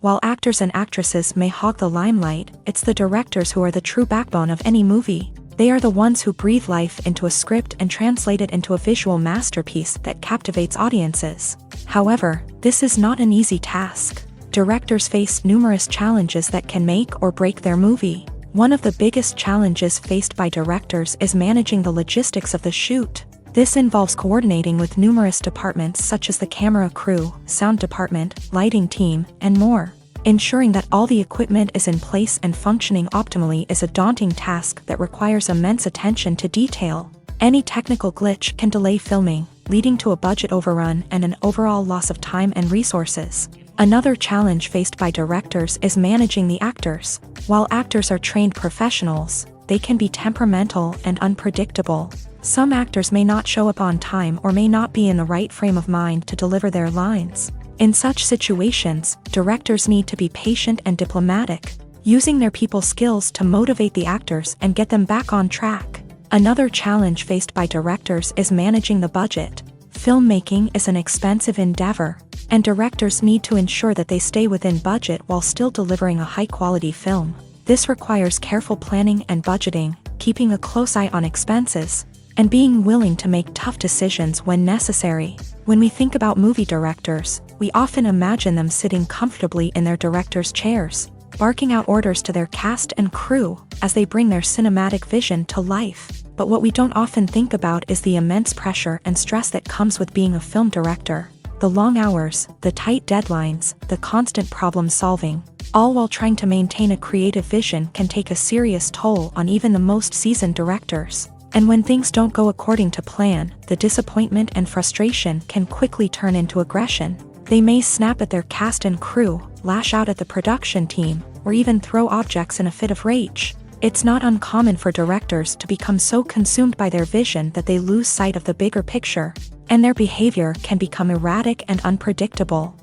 While actors and actresses may hog the limelight, it's the directors who are the true backbone of any movie. They are the ones who breathe life into a script and translate it into a visual masterpiece that captivates audiences. However, this is not an easy task. Directors face numerous challenges that can make or break their movie. One of the biggest challenges faced by directors is managing the logistics of the shoot. This involves coordinating with numerous departments such as the camera crew, sound department, lighting team, and more. Ensuring that all the equipment is in place and functioning optimally is a daunting task that requires immense attention to detail. Any technical glitch can delay filming, leading to a budget overrun and an overall loss of time and resources. Another challenge faced by directors is managing the actors. While actors are trained professionals, they can be temperamental and unpredictable. Some actors may not show up on time or may not be in the right frame of mind to deliver their lines. In such situations, directors need to be patient and diplomatic, using their people skills to motivate the actors and get them back on track. Another challenge faced by directors is managing the budget. Filmmaking is an expensive endeavor, and directors need to ensure that they stay within budget while still delivering a high-quality film. This requires careful planning and budgeting, keeping a close eye on expenses, and being willing to make tough decisions when necessary. When we think about movie directors, we often imagine them sitting comfortably in their director's chairs, barking out orders to their cast and crew as they bring their cinematic vision to life. But what we don't often think about is the immense pressure and stress that comes with being a film director. The long hours, the tight deadlines, the constant problem solving, all while trying to maintain a creative vision can take a serious toll on even the most seasoned directors. And when things don't go according to plan, the disappointment and frustration can quickly turn into aggression. They may snap at their cast and crew, lash out at the production team, or even throw objects in a fit of rage. It's not uncommon for directors to become so consumed by their vision that they lose sight of the bigger picture, and their behavior can become erratic and unpredictable.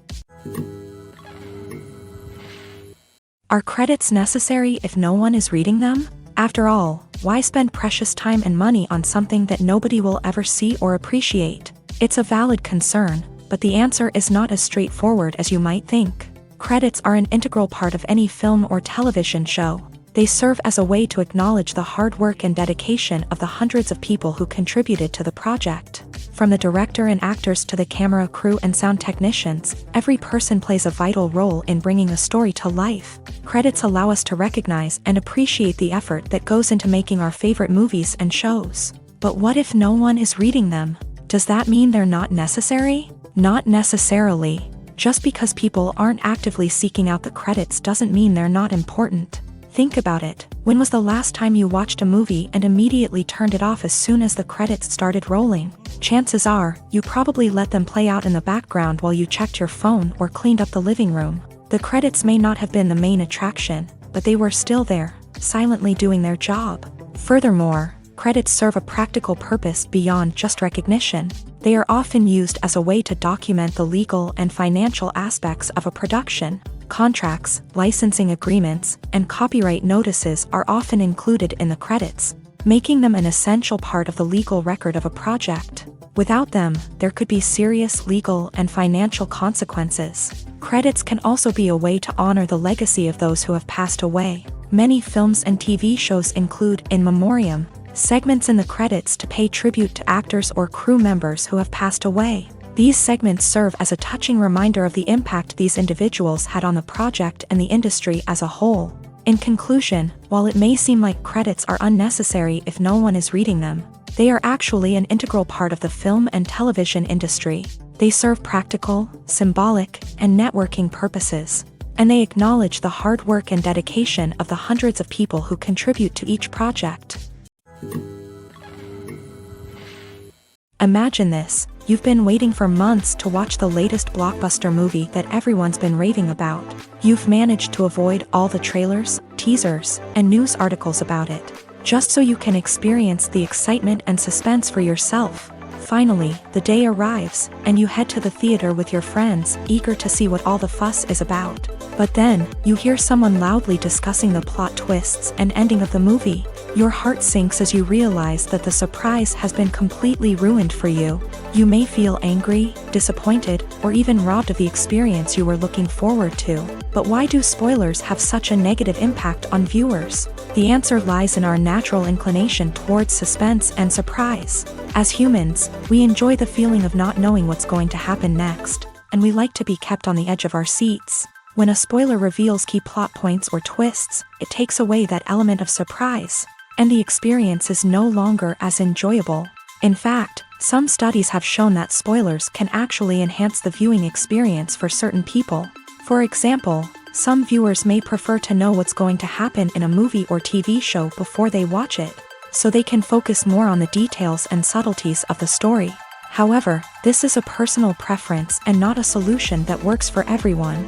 Are credits necessary if no one is reading them? After all, why spend precious time and money on something that nobody will ever see or appreciate? It's a valid concern, but the answer is not as straightforward as you might think. Credits are an integral part of any film or television show. They serve as a way to acknowledge the hard work and dedication of the hundreds of people who contributed to the project. From the director and actors to the camera crew and sound technicians, every person plays a vital role in bringing a story to life. Credits allow us to recognize and appreciate the effort that goes into making our favorite movies and shows. But what if no one is reading them? Does that mean they're not necessary? Not necessarily. Just because people aren't actively seeking out the credits doesn't mean they're not important. Think about it. When was the last time you watched a movie and immediately turned it off as soon as the credits started rolling? Chances are, you probably let them play out in the background while you checked your phone or cleaned up the living room. The credits may not have been the main attraction, but they were still there, silently doing their job. Furthermore, credits serve a practical purpose beyond just recognition. They are often used as a way to document the legal and financial aspects of a production. Contracts, licensing agreements, and copyright notices are often included in the credits, making them an essential part of the legal record of a project. Without them, there could be serious legal and financial consequences. Credits can also be a way to honor the legacy of those who have passed away. Many films and TV shows include in memoriam segments in the credits to pay tribute to actors or crew members who have passed away. These segments serve as a touching reminder of the impact these individuals had on the project and the industry as a whole. In conclusion, while it may seem like credits are unnecessary if no one is reading them, they are actually an integral part of the film and television industry. They serve practical, symbolic, and networking purposes, and they acknowledge the hard work and dedication of the hundreds of people who contribute to each project. Imagine this. You've been waiting for months to watch the latest blockbuster movie that everyone's been raving about. You've managed to avoid all the trailers, teasers, and news articles about it, just so you can experience the excitement and suspense for yourself. Finally, the day arrives, and you head to the theater with your friends, eager to see what all the fuss is about. But then, you hear someone loudly discussing the plot twists and ending of the movie. Your heart sinks as you realize that the surprise has been completely ruined for you. You may feel angry, disappointed, or even robbed of the experience you were looking forward to. But why do spoilers have such a negative impact on viewers? The answer lies in our natural inclination towards suspense and surprise. As humans, we enjoy the feeling of not knowing what's going to happen next, and we like to be kept on the edge of our seats. When a spoiler reveals key plot points or twists, it takes away that element of surprise, and the experience is no longer as enjoyable. In fact, some studies have shown that spoilers can actually enhance the viewing experience for certain people. For example, some viewers may prefer to know what's going to happen in a movie or TV show before they watch it, so they can focus more on the details and subtleties of the story. However, this is a personal preference and not a solution that works for everyone.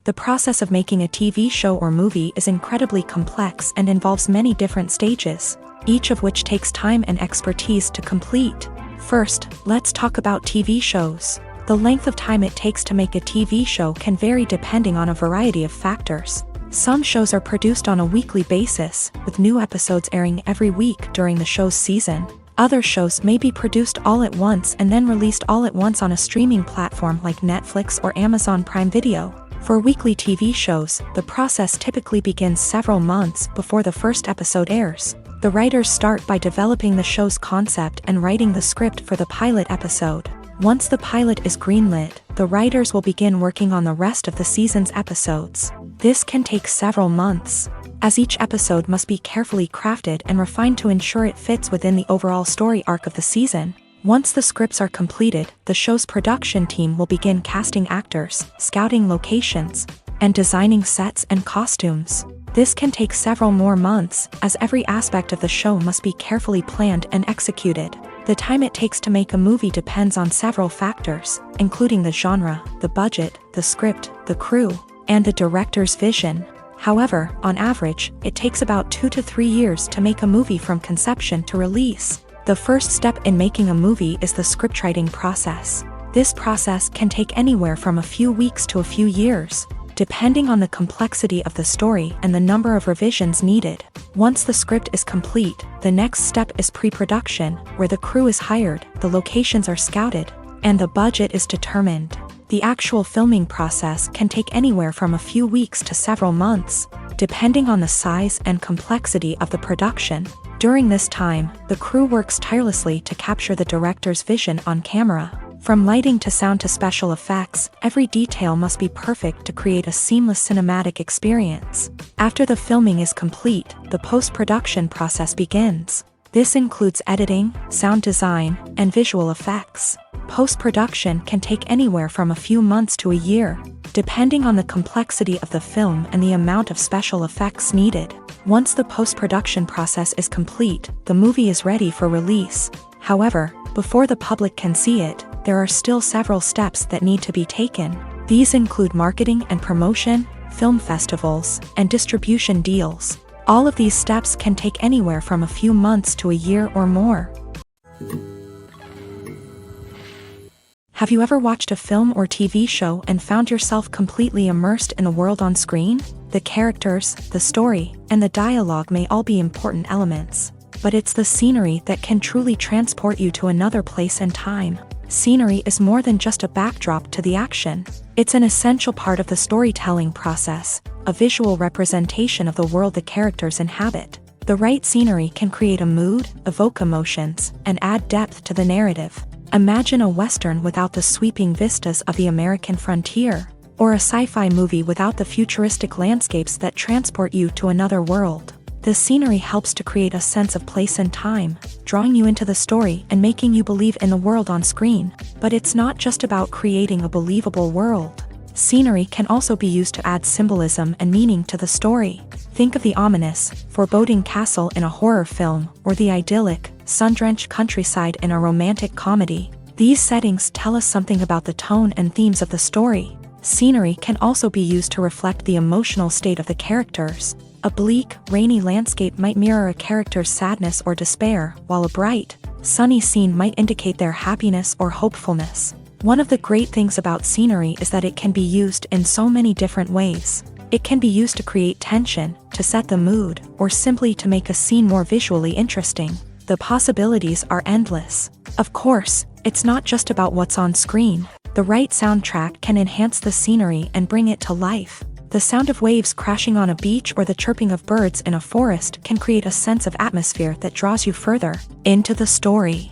The process of making a TV show or movie is incredibly complex and involves many different stages, each of which takes time and expertise to complete. First, let's talk about TV shows. The length of time it takes to make a TV show can vary depending on a variety of factors. Some shows are produced on a weekly basis, with new episodes airing every week during the show's season. Other shows may be produced all at once and then released all at once on a streaming platform like Netflix or Amazon Prime Video. For weekly TV shows, the process typically begins several months before the first episode airs. The writers start by developing the show's concept and writing the script for the pilot episode. Once the pilot is greenlit, the writers will begin working on the rest of the season's episodes. This can take several months, as each episode must be carefully crafted and refined to ensure it fits within the overall story arc of the season. Once the scripts are completed, the show's production team will begin casting actors, scouting locations, and designing sets and costumes. This can take several more months, as every aspect of the show must be carefully planned and executed. The time it takes to make a movie depends on several factors, including the genre, the budget, the script, the crew, and the director's vision. However, on average, it takes about 2 to 3 years to make a movie from conception to release. The first step in making a movie is the scriptwriting process. This process can take anywhere from a few weeks to a few years, depending on the complexity of the story and the number of revisions needed. Once the script is complete, the next step is pre-production, where the crew is hired, the locations are scouted, and the budget is determined. The actual filming process can take anywhere from a few weeks to several months, depending on the size and complexity of the production. During this time, the crew works tirelessly to capture the director's vision on camera. From lighting to sound to special effects, every detail must be perfect to create a seamless cinematic experience. After the filming is complete, the post-production process begins. This includes editing, sound design, and visual effects. Post-production can take anywhere from a few months to a year, depending on the complexity of the film and the amount of special effects needed. Once the post-production process is complete, the movie is ready for release. However, before the public can see it, there are still several steps that need to be taken. These include marketing and promotion, film festivals, and distribution deals. All of these steps can take anywhere from a few months to a year or more. Have you ever watched a film or TV show and found yourself completely immersed in the world on screen? The characters, the story, and the dialogue may all be important elements, but it's the scenery that can truly transport you to another place and time. Scenery is more than just a backdrop to the action. It's an essential part of the storytelling process, a visual representation of the world the characters inhabit. The right scenery can create a mood, evoke emotions, and add depth to the narrative. Imagine a Western without the sweeping vistas of the American frontier, or a sci-fi movie without the futuristic landscapes that transport you to another world. The scenery helps to create a sense of place and time, drawing you into the story and making you believe in the world on screen. But it's not just about creating a believable world. Scenery can also be used to add symbolism and meaning to the story. Think of the ominous, foreboding castle in a horror film, or the idyllic, sun-drenched countryside in a romantic comedy. These settings tell us something about the tone and themes of the story. Scenery can also be used to reflect the emotional state of the characters. A bleak, rainy landscape might mirror a character's sadness or despair, while a bright, sunny scene might indicate their happiness or hopefulness. One of the great things about scenery is that it can be used in so many different ways. It can be used to create tension, to set the mood, or simply to make a scene more visually interesting. The possibilities are endless. Of course, it's not just about what's on screen. The right soundtrack can enhance the scenery and bring it to life. The sound of waves crashing on a beach or the chirping of birds in a forest can create a sense of atmosphere that draws you further into the story.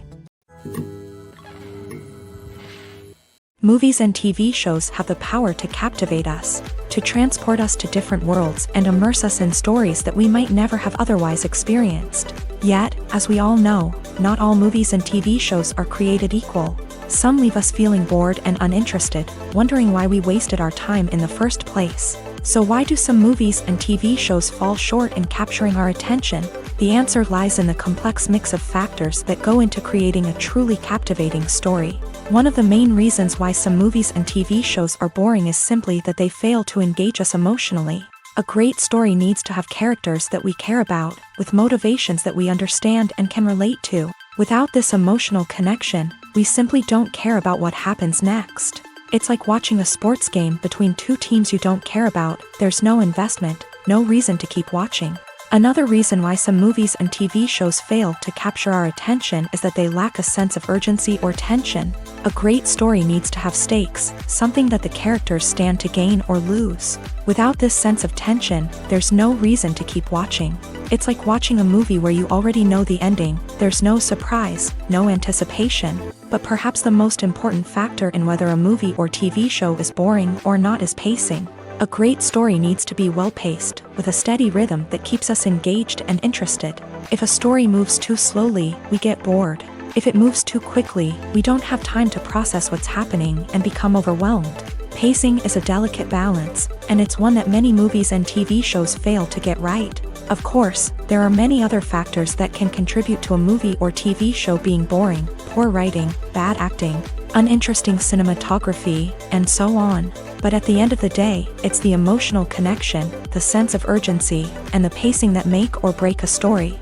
Movies and TV shows have the power to captivate us, to transport us to different worlds and immerse us in stories that we might never have otherwise experienced. Yet, as we all know, not all movies and TV shows are created equal. Some leave us feeling bored and uninterested, wondering why we wasted our time in the first place. So why do some movies and TV shows fall short in capturing our attention? The answer lies in the complex mix of factors that go into creating a truly captivating story. One of the main reasons why some movies and TV shows are boring is simply that they fail to engage us emotionally. A great story needs to have characters that we care about, with motivations that we understand and can relate to. Without this emotional connection, we simply don't care about what happens next. It's like watching a sports game between two teams you don't care about. There's no investment, no reason to keep watching. Another reason why some movies and TV shows fail to capture our attention is that they lack a sense of urgency or tension. A great story needs to have stakes, something that the characters stand to gain or lose. Without this sense of tension, there's no reason to keep watching. It's like watching a movie where you already know the ending, there's no surprise, no anticipation. But perhaps the most important factor in whether a movie or TV show is boring or not is pacing. A great story needs to be well-paced, with a steady rhythm that keeps us engaged and interested. If a story moves too slowly, we get bored. If it moves too quickly, we don't have time to process what's happening and become overwhelmed. Pacing is a delicate balance, and it's one that many movies and TV shows fail to get right. Of course, there are many other factors that can contribute to a movie or TV show being boring: poor writing, bad acting, uninteresting cinematography, and so on. But at the end of the day, it's the emotional connection, the sense of urgency, and the pacing that make or break a story.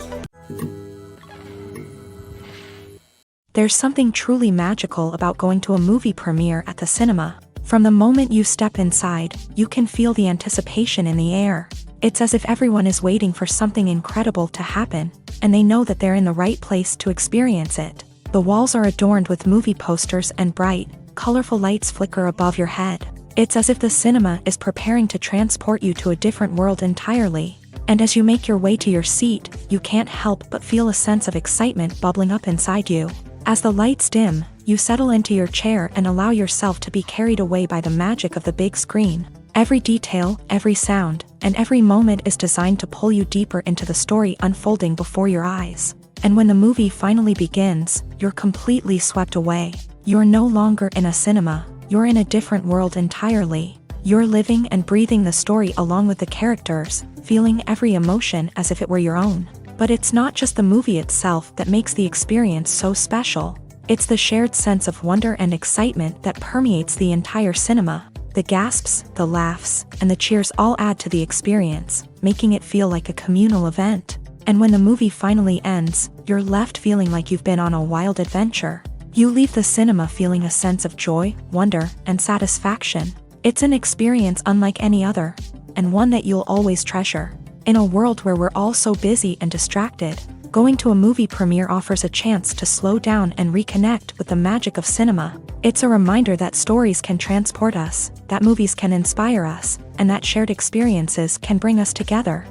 There's something truly magical about going to a movie premiere at the cinema. From the moment you step inside, you can feel the anticipation in the air. It's as if everyone is waiting for something incredible to happen, and they know that they're in the right place to experience it. The walls are adorned with movie posters and bright, colorful lights flicker above your head. It's as if the cinema is preparing to transport you to a different world entirely. And as you make your way to your seat, you can't help but feel a sense of excitement bubbling up inside you. As the lights dim, you settle into your chair and allow yourself to be carried away by the magic of the big screen. Every detail, every sound, and every moment is designed to pull you deeper into the story unfolding before your eyes. And when the movie finally begins, you're completely swept away. You're no longer in a cinema, you're in a different world entirely. You're living and breathing the story along with the characters, feeling every emotion as if it were your own. But it's not just the movie itself that makes the experience so special. It's the shared sense of wonder and excitement that permeates the entire cinema. The gasps, the laughs, and the cheers all add to the experience, making it feel like a communal event. And when the movie finally ends, you're left feeling like you've been on a wild adventure. You leave the cinema feeling a sense of joy, wonder, and satisfaction. It's an experience unlike any other, and one that you'll always treasure. In a world where we're all so busy and distracted, going to a movie premiere offers a chance to slow down and reconnect with the magic of cinema. It's a reminder that stories can transport us, that movies can inspire us, and that shared experiences can bring us together.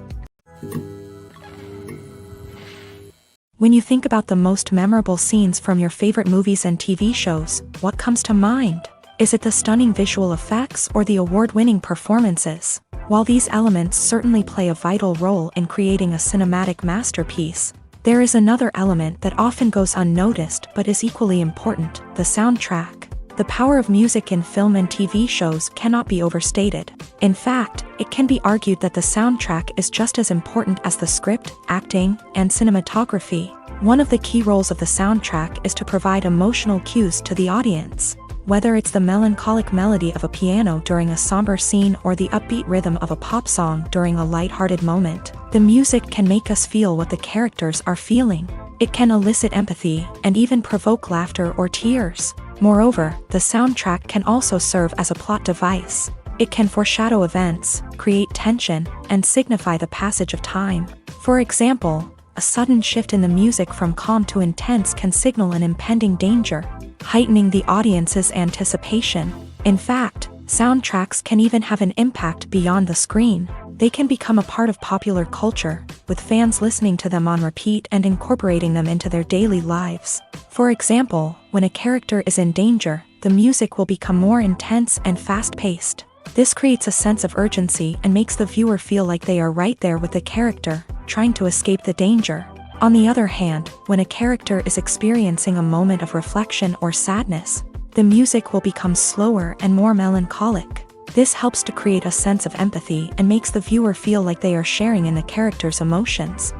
When you think about the most memorable scenes from your favorite movies and TV shows, what comes to mind? Is it the stunning visual effects or the award-winning performances? While these elements certainly play a vital role in creating a cinematic masterpiece, there is another element that often goes unnoticed but is equally important: the soundtrack. The power of music in film and TV shows cannot be overstated. In fact, it can be argued that the soundtrack is just as important as the script, acting, and cinematography. One of the key roles of the soundtrack is to provide emotional cues to the audience. Whether it's the melancholic melody of a piano during a somber scene or the upbeat rhythm of a pop song during a light-hearted moment, the music can make us feel what the characters are feeling. It can elicit empathy and even provoke laughter or tears. Moreover, the soundtrack can also serve as a plot device. It can foreshadow events, create tension, and signify the passage of time. For example, a sudden shift in the music from calm to intense can signal an impending danger, heightening the audience's anticipation. In fact, soundtracks can even have an impact beyond the screen. They can become a part of popular culture, with fans listening to them on repeat and incorporating them into their daily lives. For example, when a character is in danger, the music will become more intense and fast-paced. This creates a sense of urgency and makes the viewer feel like they are right there with the character, trying to escape the danger. On the other hand, when a character is experiencing a moment of reflection or sadness, the music will become slower and more melancholic. This helps to create a sense of empathy and makes the viewer feel like they are sharing in the character's emotions.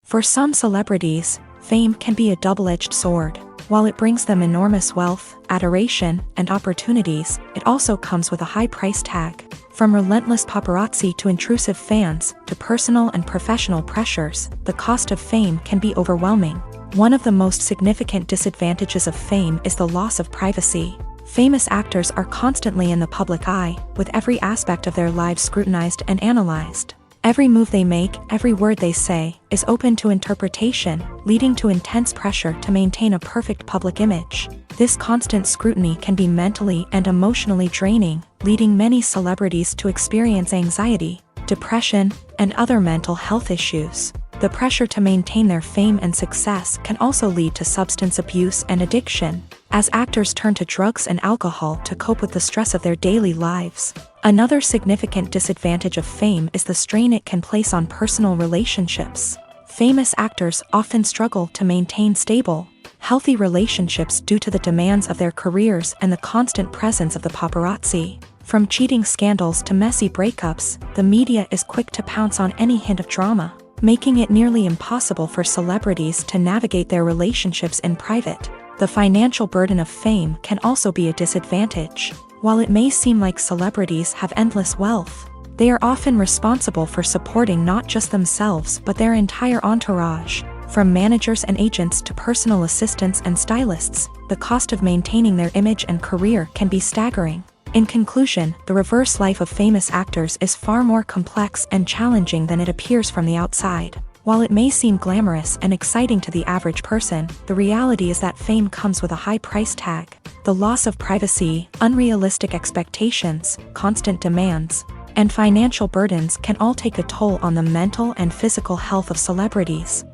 For some celebrities, fame can be a double-edged sword. While it brings them enormous wealth, adoration, and opportunities, it also comes with a high price tag. From relentless paparazzi to intrusive fans, to personal and professional pressures, the cost of fame can be overwhelming. One of the most significant disadvantages of fame is the loss of privacy. Famous actors are constantly in the public eye, with every aspect of their lives scrutinized and analyzed. Every move they make, every word they say, is open to interpretation, leading to intense pressure to maintain a perfect public image. This constant scrutiny can be mentally and emotionally draining, leading many celebrities to experience anxiety, depression, and other mental health issues. The pressure to maintain their fame and success can also lead to substance abuse and addiction, as actors turn to drugs and alcohol to cope with the stress of their daily lives. Another significant disadvantage of fame is the strain it can place on personal relationships. Famous actors often struggle to maintain stable, healthy relationships due to the demands of their careers and the constant presence of the paparazzi. From cheating scandals to messy breakups, the media is quick to pounce on any hint of drama, making it nearly impossible for celebrities to navigate their relationships in private. The financial burden of fame can also be a disadvantage. While it may seem like celebrities have endless wealth, they are often responsible for supporting not just themselves but their entire entourage. From managers and agents to personal assistants and stylists, the cost of maintaining their image and career can be staggering. In conclusion, the reverse life of famous actors is far more complex and challenging than it appears from the outside. While it may seem glamorous and exciting to the average person, the reality is that fame comes with a high price tag. The loss of privacy, unrealistic expectations, constant demands, and financial burdens can all take a toll on the mental and physical health of celebrities.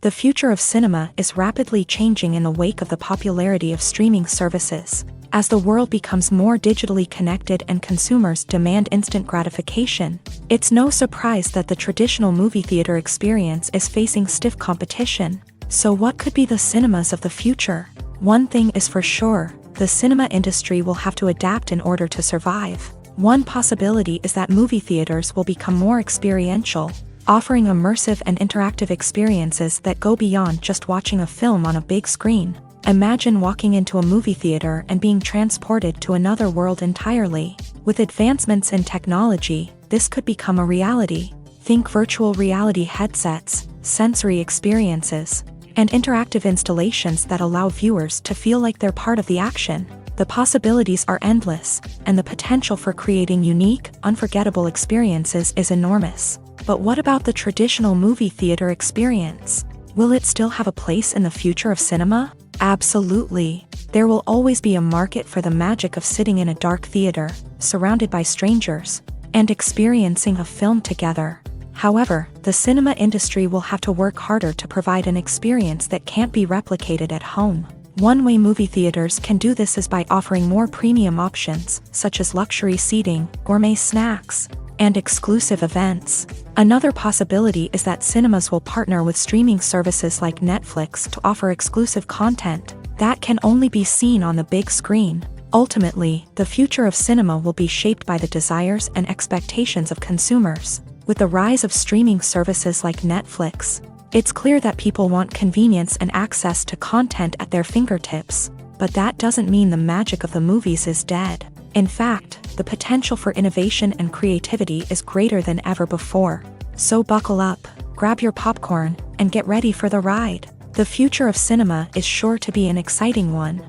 The future of cinema is rapidly changing in the wake of the popularity of streaming services. As the world becomes more digitally connected and consumers demand instant gratification, it's no surprise that the traditional movie theater experience is facing stiff competition. So what could be the cinemas of the future? One thing is for sure, the cinema industry will have to adapt in order to survive. One possibility is that movie theaters will become more experiential, offering immersive and interactive experiences that go beyond just watching a film on a big screen. Imagine walking into a movie theater and being transported to another world entirely. With advancements in technology, this could become a reality. Think virtual reality headsets, sensory experiences, and interactive installations that allow viewers to feel like they're part of the action. The possibilities are endless, and the potential for creating unique, unforgettable experiences is enormous. But what about the traditional movie theater experience? Will it still have a place in the future of cinema? Absolutely. There will always be a market for the magic of sitting in a dark theater, surrounded by strangers, and experiencing a film together. However, the cinema industry will have to work harder to provide an experience that can't be replicated at home. One way movie theaters can do this is by offering more premium options, such as luxury seating, gourmet snacks, and exclusive events. Another possibility is that cinemas will partner with streaming services like Netflix to offer exclusive content that can only be seen on the big screen. Ultimately, the future of cinema will be shaped by the desires and expectations of consumers. With the rise of streaming services like Netflix, it's clear that people want convenience and access to content at their fingertips. But that doesn't mean the magic of the movies is dead. In fact, the potential for innovation and creativity is greater than ever before. So buckle up, grab your popcorn, and get ready for the ride. The future of cinema is sure to be an exciting one.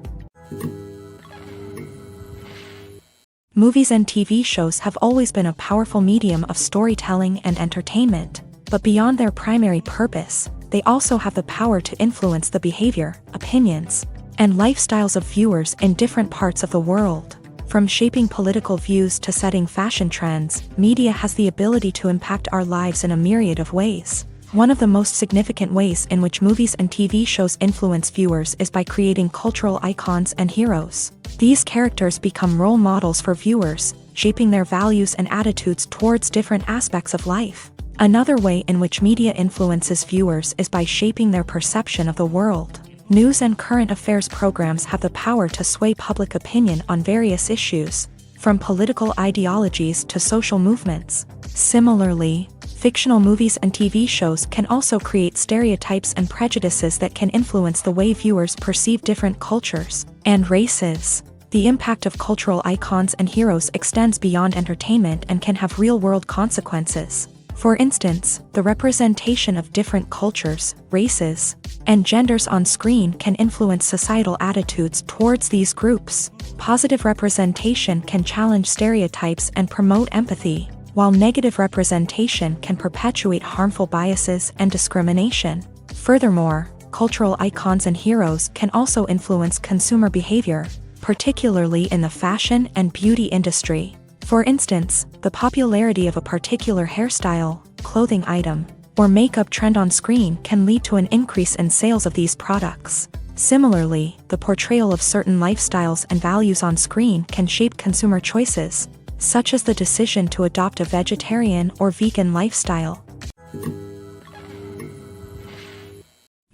Movies and TV shows have always been a powerful medium of storytelling and entertainment, but beyond their primary purpose, they also have the power to influence the behavior, opinions, and lifestyles of viewers in different parts of the world. From shaping political views to setting fashion trends, media has the ability to impact our lives in a myriad of ways. One of the most significant ways in which movies and TV shows influence viewers is by creating cultural icons and heroes. These characters become role models for viewers, shaping their values and attitudes towards different aspects of life. Another way in which media influences viewers is by shaping their perception of the world. News and current affairs programs have the power to sway public opinion on various issues, from political ideologies to social movements. Similarly, fictional movies and TV shows can also create stereotypes and prejudices that can influence the way viewers perceive different cultures and races. The impact of cultural icons and heroes extends beyond entertainment and can have real-world consequences. For instance, the representation of different cultures, races, and genders on screen can influence societal attitudes towards these groups. Positive representation can challenge stereotypes and promote empathy, while negative representation can perpetuate harmful biases and discrimination. Furthermore, cultural icons and heroes can also influence consumer behavior, particularly in the fashion and beauty industry. For instance, the popularity of a particular hairstyle, clothing item, or makeup trend on screen can lead to an increase in sales of these products. Similarly, the portrayal of certain lifestyles and values on screen can shape consumer choices, such as the decision to adopt a vegetarian or vegan lifestyle.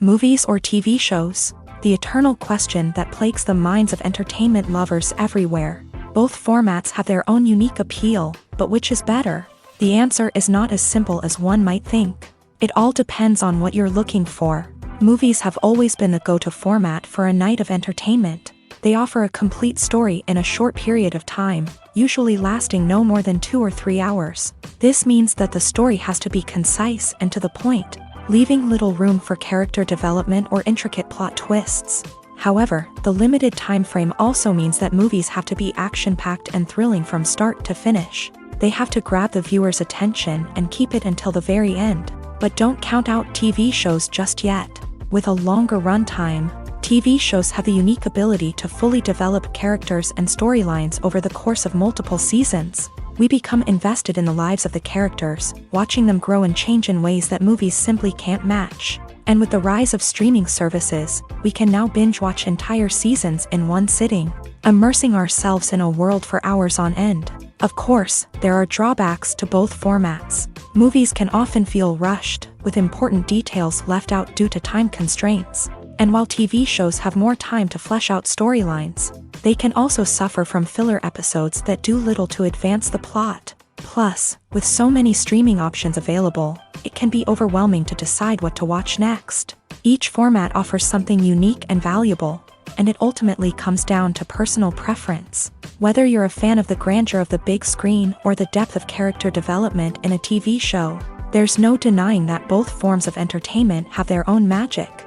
Movies or TV shows? The eternal question that plagues the minds of entertainment lovers everywhere. Both formats have their own unique appeal, but which is better? The answer is not as simple as one might think. It all depends on what you're looking for. Movies have always been the go-to format for a night of entertainment. They offer a complete story in a short period of time, usually lasting no more than 2 or 3 hours. This means that the story has to be concise and to the point, leaving little room for character development or intricate plot twists. However, the limited time frame also means that movies have to be action-packed and thrilling from start to finish. They have to grab the viewer's attention and keep it until the very end. But don't count out TV shows just yet. With a longer runtime, TV shows have the unique ability to fully develop characters and storylines over the course of multiple seasons. We become invested in the lives of the characters, watching them grow and change in ways that movies simply can't match. And with the rise of streaming services, we can now binge-watch entire seasons in one sitting, immersing ourselves in a world for hours on end. Of course, there are drawbacks to both formats. Movies can often feel rushed, with important details left out due to time constraints. And while TV shows have more time to flesh out storylines, they can also suffer from filler episodes that do little to advance the plot. Plus, with so many streaming options available, it can be overwhelming to decide what to watch next. Each format offers something unique and valuable, and it ultimately comes down to personal preference. Whether you're a fan of the grandeur of the big screen or the depth of character development in a TV show, there's no denying that both forms of entertainment have their own magic.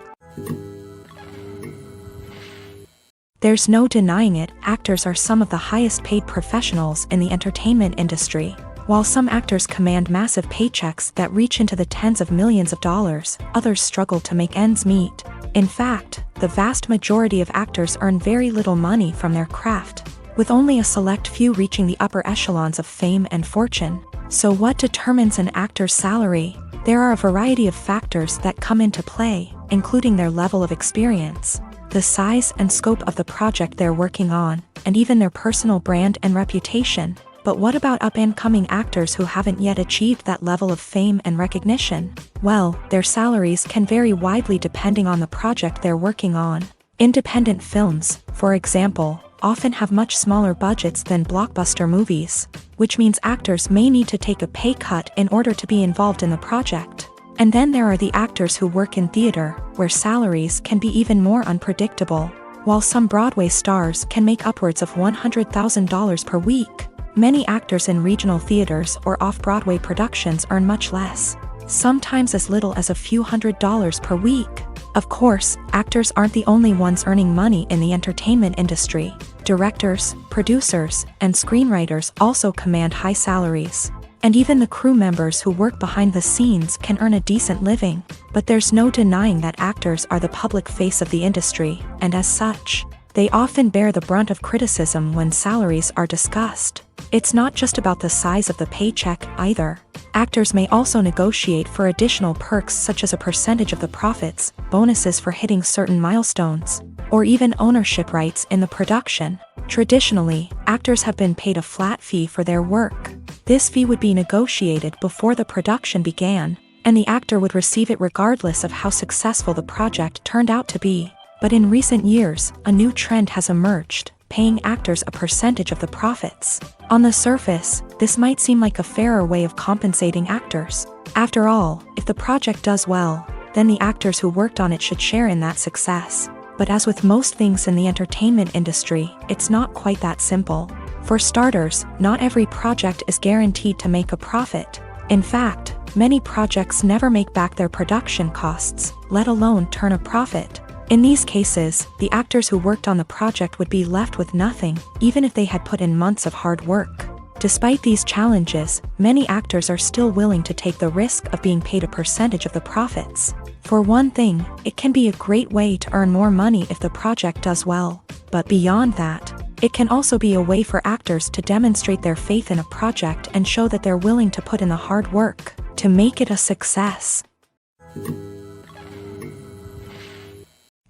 There's no denying it, actors are some of the highest paid professionals in the entertainment industry. While some actors command massive paychecks that reach into the tens of millions of dollars, others struggle to make ends meet. In fact, the vast majority of actors earn very little money from their craft, with only a select few reaching the upper echelons of fame and fortune. So what determines an actor's salary? There are a variety of factors that come into play, including their level of experience, the size and scope of the project they're working on, and even their personal brand and reputation. But what about up-and-coming actors who haven't yet achieved that level of fame and recognition? Well, their salaries can vary widely depending on the project they're working on. Independent films, for example, often have much smaller budgets than blockbuster movies, which means actors may need to take a pay cut in order to be involved in the project. And then there are the actors who work in theater, where salaries can be even more unpredictable. While some Broadway stars can make upwards of $100,000 per week, many actors in regional theaters or off-Broadway productions earn much less, sometimes as little as a few $100s per week. Of course, actors aren't the only ones earning money in the entertainment industry. Directors, producers, and screenwriters also command high salaries. And even the crew members who work behind the scenes can earn a decent living. But there's no denying that actors are the public face of the industry, and as such, they often bear the brunt of criticism when salaries are discussed. It's not just about the size of the paycheck, either. Actors may also negotiate for additional perks such as a percentage of the profits, bonuses for hitting certain milestones, or even ownership rights in the production. Traditionally, actors have been paid a flat fee for their work. This fee would be negotiated before the production began, and the actor would receive it regardless of how successful the project turned out to be. But in recent years, a new trend has emerged, paying actors a percentage of the profits. On the surface, this might seem like a fairer way of compensating actors. After all, if the project does well, then the actors who worked on it should share in that success. But as with most things in the entertainment industry, it's not quite that simple. For starters, not every project is guaranteed to make a profit. In fact, many projects never make back their production costs, let alone turn a profit. In these cases, the actors who worked on the project would be left with nothing, even if they had put in months of hard work. Despite these challenges, many actors are still willing to take the risk of being paid a percentage of the profits. For one thing, it can be a great way to earn more money if the project does well. But beyond that, it can also be a way for actors to demonstrate their faith in a project and show that they're willing to put in the hard work to make it a success.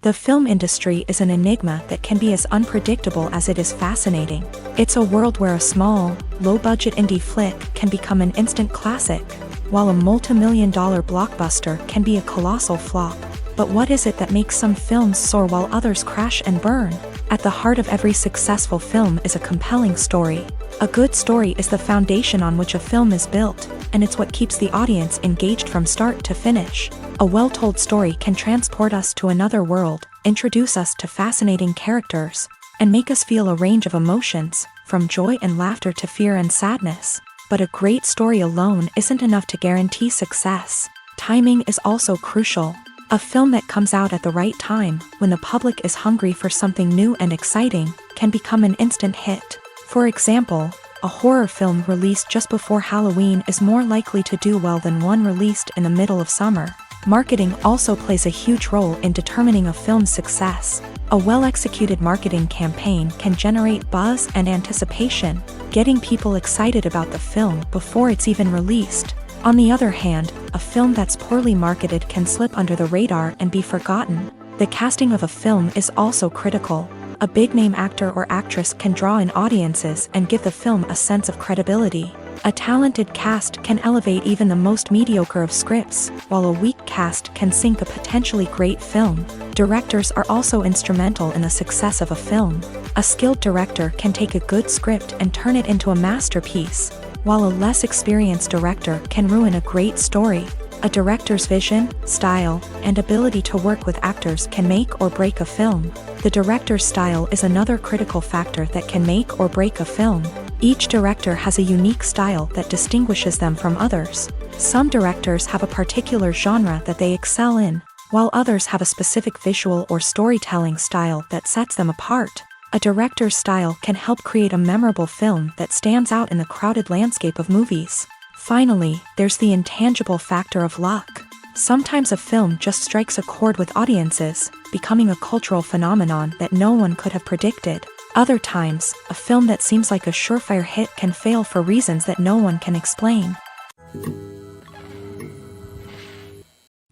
The film industry is an enigma that can be as unpredictable as it is fascinating. It's a world where a small, low-budget indie flick can become an instant classic, while a multi-million-dollar blockbuster can be a colossal flop. But what is it that makes some films soar while others crash and burn? At the heart of every successful film is a compelling story. A good story is the foundation on which a film is built, and it's what keeps the audience engaged from start to finish. A well-told story can transport us to another world, introduce us to fascinating characters, and make us feel a range of emotions, from joy and laughter to fear and sadness. But a great story alone isn't enough to guarantee success. Timing is also crucial. A film that comes out at the right time, when the public is hungry for something new and exciting, can become an instant hit. For example, a horror film released just before Halloween is more likely to do well than one released in the middle of summer. Marketing also plays a huge role in determining a film's success. A well-executed marketing campaign can generate buzz and anticipation, getting people excited about the film before it's even released. On the other hand, a film that's poorly marketed can slip under the radar and be forgotten. The casting of a film is also critical. A big-name actor or actress can draw in audiences and give the film a sense of credibility. A talented cast can elevate even the most mediocre of scripts, while a weak cast can sink a potentially great film. Directors are also instrumental in the success of a film. A skilled director can take a good script and turn it into a masterpiece, while a less experienced director can ruin a great story. A director's vision, style, and ability to work with actors can make or break a film. The director's style is another critical factor that can make or break a film. Each director has a unique style that distinguishes them from others. Some directors have a particular genre that they excel in, while others have a specific visual or storytelling style that sets them apart. A director's style can help create a memorable film that stands out in the crowded landscape of movies. Finally, there's the intangible factor of luck. Sometimes a film just strikes a chord with audiences, becoming a cultural phenomenon that no one could have predicted. Other times, a film that seems like a surefire hit can fail for reasons that no one can explain.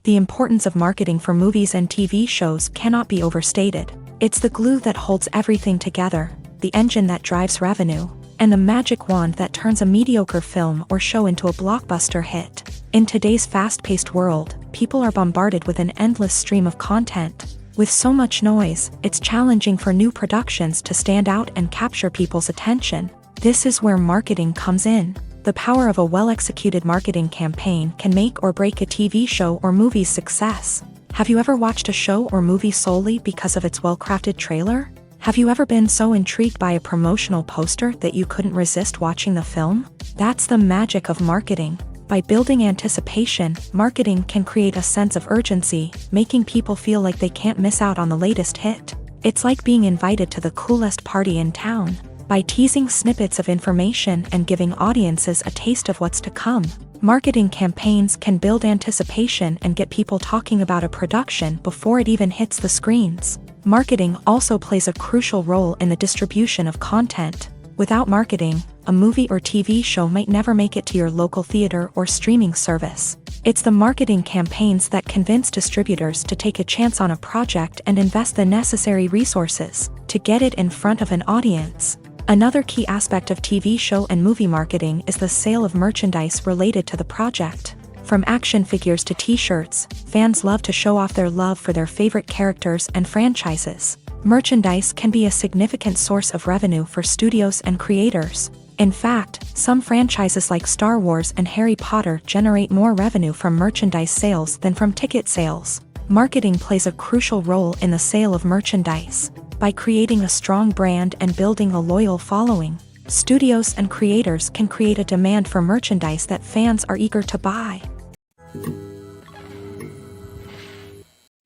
The importance of marketing for movies and TV shows cannot be overstated. It's the glue that holds everything together, the engine that drives revenue, and the magic wand that turns a mediocre film or show into a blockbuster hit. In today's fast-paced world, people are bombarded with an endless stream of content. With so much noise, it's challenging for new productions to stand out and capture people's attention. This is where marketing comes in. The power of a well-executed marketing campaign can make or break a TV show or movie's success. Have you ever watched a show or movie solely because of its well-crafted trailer? Have you ever been so intrigued by a promotional poster that you couldn't resist watching the film? That's the magic of marketing. By building anticipation, marketing can create a sense of urgency, making people feel like they can't miss out on the latest hit. It's like being invited to the coolest party in town. By teasing snippets of information and giving audiences a taste of what's to come, marketing campaigns can build anticipation and get people talking about a production before it even hits the screens. Marketing also plays a crucial role in the distribution of content. Without marketing, a movie or TV show might never make it to your local theater or streaming service. It's the marketing campaigns that convince distributors to take a chance on a project and invest the necessary resources to get it in front of an audience. Another key aspect of TV show and movie marketing is the sale of merchandise related to the project. From action figures to t-shirts, fans love to show off their love for their favorite characters and franchises. Merchandise can be a significant source of revenue for studios and creators. In fact, some franchises like Star Wars and Harry Potter generate more revenue from merchandise sales than from ticket sales. Marketing plays a crucial role in the sale of merchandise. By creating a strong brand and building a loyal following, studios and creators can create a demand for merchandise that fans are eager to buy.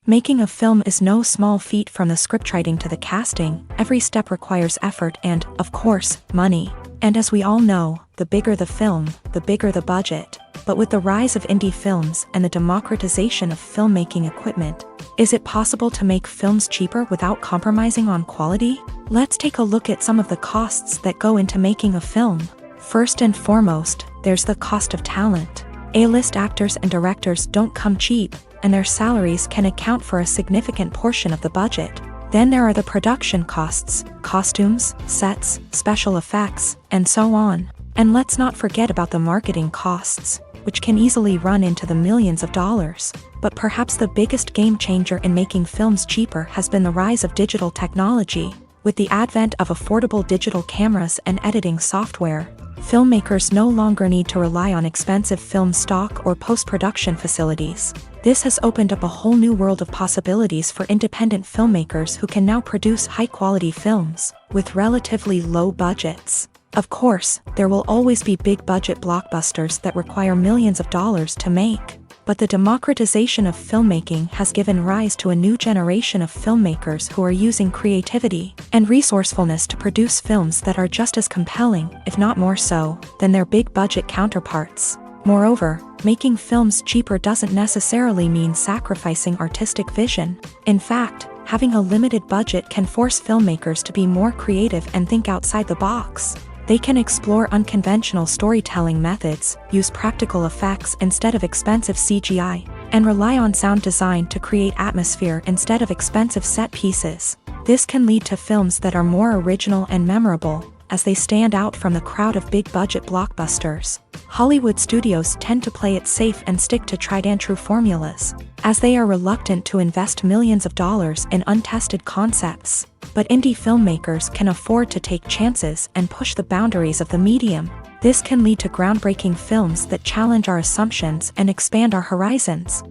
Making a film is no small feat. From the scriptwriting to the casting, every step requires effort and, of course, money. And as we all know, the bigger the film, the bigger the budget. But with the rise of indie films and the democratization of filmmaking equipment, is it possible to make films cheaper without compromising on quality? Let's take a look at some of the costs that go into making a film. First and foremost, there's the cost of talent. A-list actors and directors don't come cheap, and their salaries can account for a significant portion of the budget. Then there are the production costs, costumes, sets, special effects, and so on. And let's not forget about the marketing costs, which can easily run into the millions of dollars. But perhaps the biggest game changer in making films cheaper has been the rise of digital technology. With the advent of affordable digital cameras and editing software, filmmakers no longer need to rely on expensive film stock or post-production facilities. This has opened up a whole new world of possibilities for independent filmmakers who can now produce high-quality films with relatively low budgets. Of course, there will always be big-budget blockbusters that require millions of dollars to make. But the democratization of filmmaking has given rise to a new generation of filmmakers who are using creativity and resourcefulness to produce films that are just as compelling, if not more so, than their big-budget counterparts. Moreover, making films cheaper doesn't necessarily mean sacrificing artistic vision. In fact, having a limited budget can force filmmakers to be more creative and think outside the box. They can explore unconventional storytelling methods, use practical effects instead of expensive CGI, and rely on sound design to create atmosphere instead of expensive set pieces. This can lead to films that are more original and memorable, as they stand out from the crowd of big-budget blockbusters. Hollywood studios tend to play it safe and stick to tried-and-true formulas, as they are reluctant to invest millions of dollars in untested concepts. But indie filmmakers can afford to take chances and push the boundaries of the medium. This can lead to groundbreaking films that challenge our assumptions and expand our horizons.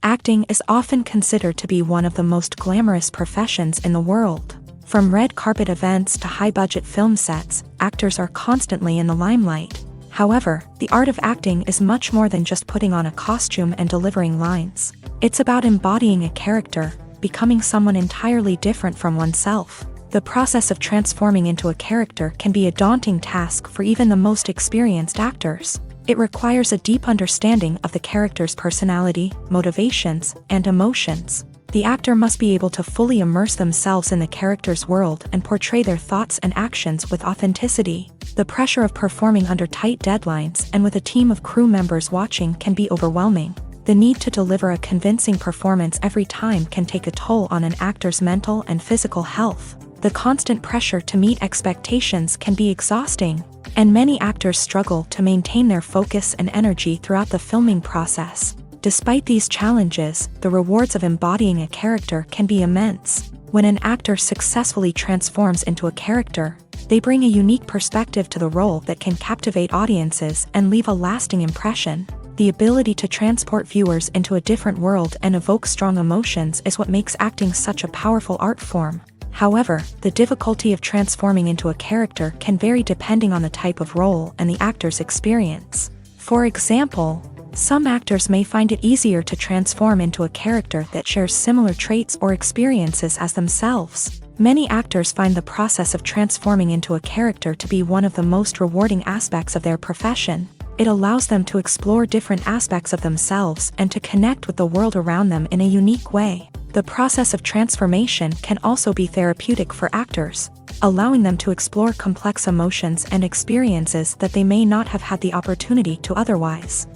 Acting is often considered to be one of the most glamorous professions in the world. From red carpet events to high-budget film sets, actors are constantly in the limelight. However, the art of acting is much more than just putting on a costume and delivering lines. It's about embodying a character, becoming someone entirely different from oneself. The process of transforming into a character can be a daunting task for even the most experienced actors. It requires a deep understanding of the character's personality, motivations, and emotions. The actor must be able to fully immerse themselves in the character's world and portray their thoughts and actions with authenticity. The pressure of performing under tight deadlines and with a team of crew members watching can be overwhelming. The need to deliver a convincing performance every time can take a toll on an actor's mental and physical health. The constant pressure to meet expectations can be exhausting, and many actors struggle to maintain their focus and energy throughout the filming process. Despite these challenges, the rewards of embodying a character can be immense. When an actor successfully transforms into a character, they bring a unique perspective to the role that can captivate audiences and leave a lasting impression. The ability to transport viewers into a different world and evoke strong emotions is what makes acting such a powerful art form. However, the difficulty of transforming into a character can vary depending on the type of role and the actor's experience. For example, some actors may find it easier to transform into a character that shares similar traits or experiences as themselves. Many actors find the process of transforming into a character to be one of the most rewarding aspects of their profession. It allows them to explore different aspects of themselves and to connect with the world around them in a unique way. The process of transformation can also be therapeutic for actors, allowing them to explore complex emotions and experiences that they may not have had the opportunity to otherwise.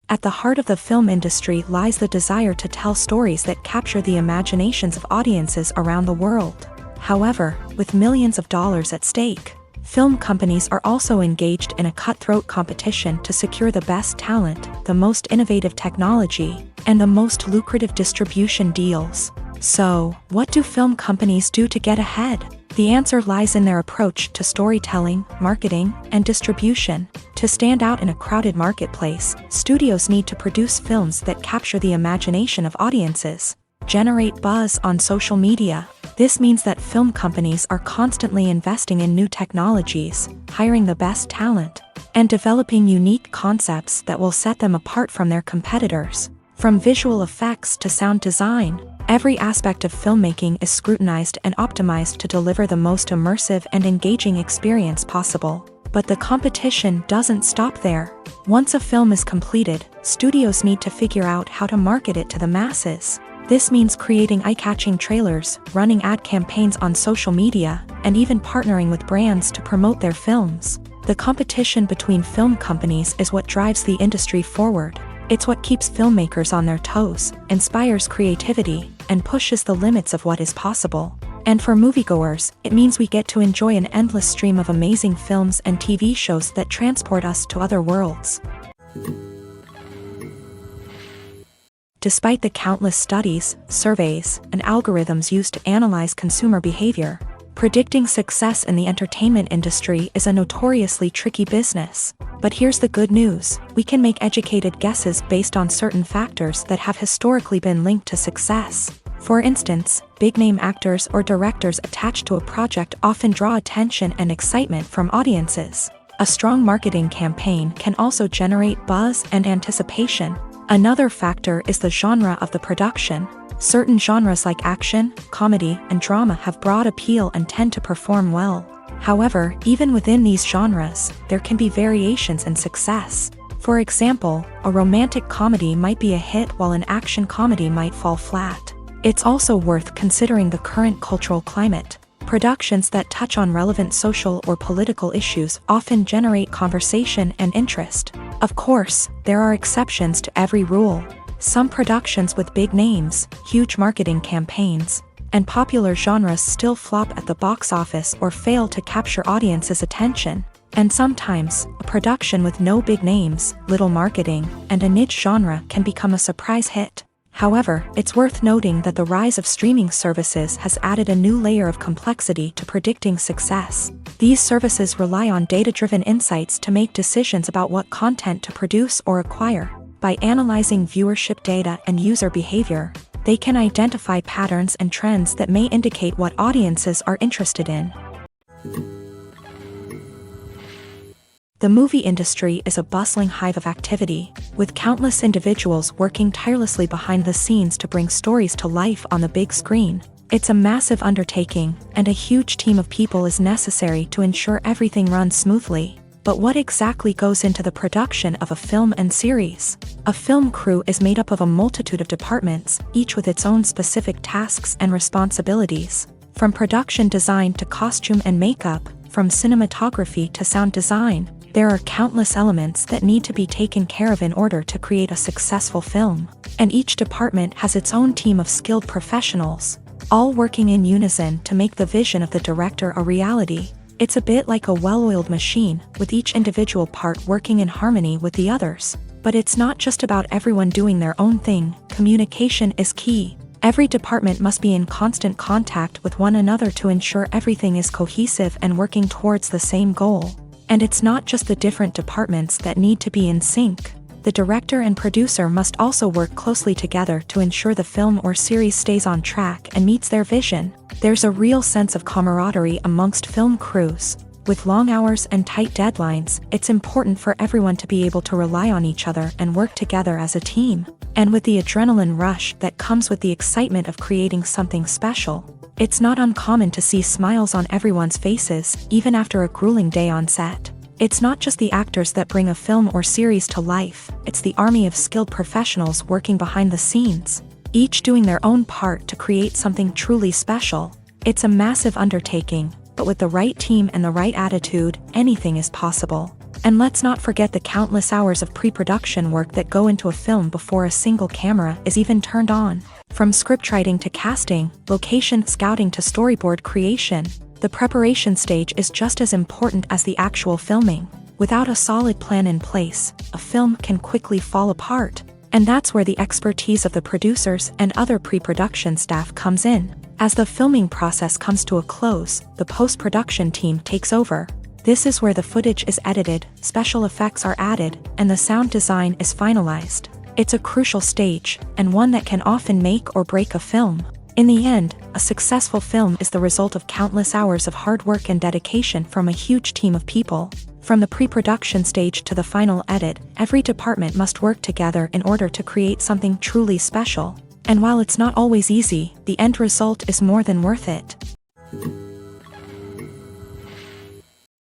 At the heart of the film industry lies the desire to tell stories that capture the imaginations of audiences around the world. However, with millions of dollars at stake, film companies are also engaged in a cutthroat competition to secure the best talent, the most innovative technology, and the most lucrative distribution deals. So, what do film companies do to get ahead? The answer lies in their approach to storytelling, marketing, and distribution. To stand out in a crowded marketplace, studios need to produce films that capture the imagination of audiences, generate buzz on social media, This means that film companies are constantly investing in new technologies, hiring the best talent, and developing unique concepts that will set them apart from their competitors. From visual effects to sound design, every aspect of filmmaking is scrutinized and optimized to deliver the most immersive and engaging experience possible. But the competition doesn't stop there. Once a film is completed, studios need to figure out how to market it to the masses. This means creating eye-catching trailers, running ad campaigns on social media, and even partnering with brands to promote their films. The competition between film companies is what drives the industry forward. It's what keeps filmmakers on their toes, inspires creativity, and pushes the limits of what is possible. And for moviegoers, it means we get to enjoy an endless stream of amazing films and TV shows that transport us to other worlds. Despite the countless studies, surveys, and algorithms used to analyze consumer behavior, predicting success in the entertainment industry is a notoriously tricky business. But here's the good news: we can make educated guesses based on certain factors that have historically been linked to success. For instance, big-name actors or directors attached to a project often draw attention and excitement from audiences. A strong marketing campaign can also generate buzz and anticipation. Another factor is the genre of the production. Certain genres like action, comedy, and drama have broad appeal and tend to perform well. However, even within these genres, there can be variations in success. For example, a romantic comedy might be a hit while an action comedy might fall flat. It's also worth considering the current cultural climate. Productions that touch on relevant social or political issues often generate conversation and interest. Of course, there are exceptions to every rule. Some productions with big names, huge marketing campaigns, and popular genres still flop at the box office or fail to capture audiences' attention. And sometimes, a production with no big names, little marketing, and a niche genre can become a surprise hit. However, it's worth noting that the rise of streaming services has added a new layer of complexity to predicting success. These services rely on data-driven insights to make decisions about what content to produce or acquire. By analyzing viewership data and user behavior, they can identify patterns and trends that may indicate what audiences are interested in. The movie industry is a bustling hive of activity, with countless individuals working tirelessly behind the scenes to bring stories to life on the big screen. It's a massive undertaking, and a huge team of people is necessary to ensure everything runs smoothly. But what exactly goes into the production of a film and series? A film crew is made up of a multitude of departments, each with its own specific tasks and responsibilities. From production design to costume and makeup, from cinematography to sound design, there are countless elements that need to be taken care of in order to create a successful film. And each department has its own team of skilled professionals, all working in unison to make the vision of the director a reality. It's a bit like a well-oiled machine, with each individual part working in harmony with the others. But it's not just about everyone doing their own thing. Communication is key. Every department must be in constant contact with one another to ensure everything is cohesive and working towards the same goal. And it's not just the different departments that need to be in sync. The director and producer must also work closely together to ensure the film or series stays on track and meets their vision. There's a real sense of camaraderie amongst film crews. With long hours and tight deadlines, it's important for everyone to be able to rely on each other and work together as a team. And with the adrenaline rush that comes with the excitement of creating something special, it's not uncommon to see smiles on everyone's faces, even after a grueling day on set. It's not just the actors that bring a film or series to life, it's the army of skilled professionals working behind the scenes, each doing their own part to create something truly special. It's a massive undertaking, but with the right team and the right attitude, anything is possible. And let's not forget the countless hours of pre-production work that go into a film before a single camera is even turned on. From scriptwriting to casting, location scouting to storyboard creation, the preparation stage is just as important as the actual filming. Without a solid plan in place, a film can quickly fall apart. And that's where the expertise of the producers and other pre-production staff comes in. As the filming process comes to a close, the post-production team takes over. This is where the footage is edited, special effects are added, and the sound design is finalized. It's a crucial stage, and one that can often make or break a film. In the end, a successful film is the result of countless hours of hard work and dedication from a huge team of people. From the pre-production stage to the final edit, every department must work together in order to create something truly special. And while it's not always easy, the end result is more than worth it.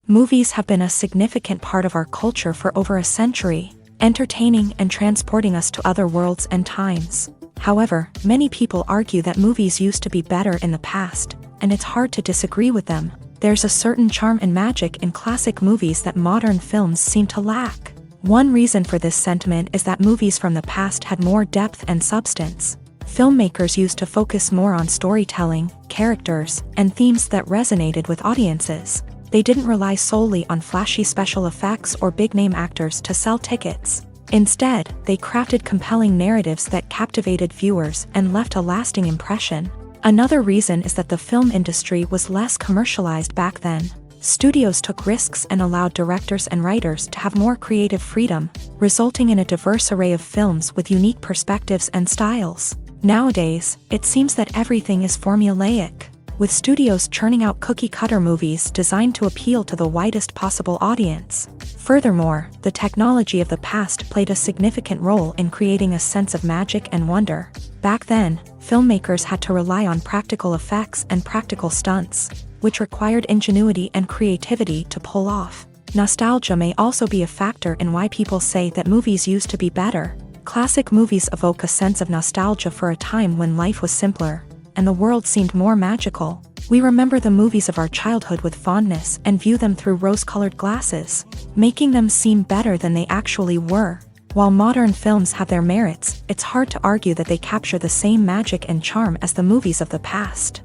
Movies have been a significant part of our culture for over a century, entertaining and transporting us to other worlds and times. However, many people argue that movies used to be better in the past, and it's hard to disagree with them. There's a certain charm and magic in classic movies that modern films seem to lack. One reason for this sentiment is that movies from the past had more depth and substance. Filmmakers used to focus more on storytelling, characters, and themes that resonated with audiences. They didn't rely solely on flashy special effects or big-name actors to sell tickets. Instead, they crafted compelling narratives that captivated viewers and left a lasting impression. Another reason is that the film industry was less commercialized back then. Studios took risks and allowed directors and writers to have more creative freedom, resulting in a diverse array of films with unique perspectives and styles. Nowadays, it seems that everything is formulaic, with studios churning out cookie-cutter movies designed to appeal to the widest possible audience. Furthermore, the technology of the past played a significant role in creating a sense of magic and wonder. Back then, filmmakers had to rely on practical effects and practical stunts, which required ingenuity and creativity to pull off. Nostalgia may also be a factor in why people say that movies used to be better. Classic movies evoke a sense of nostalgia for a time when life was simpler, and the world seemed more magical. We remember the movies of our childhood with fondness and view them through rose-colored glasses, making them seem better than they actually were. While modern films have their merits, it's hard to argue that they capture the same magic and charm as the movies of the past.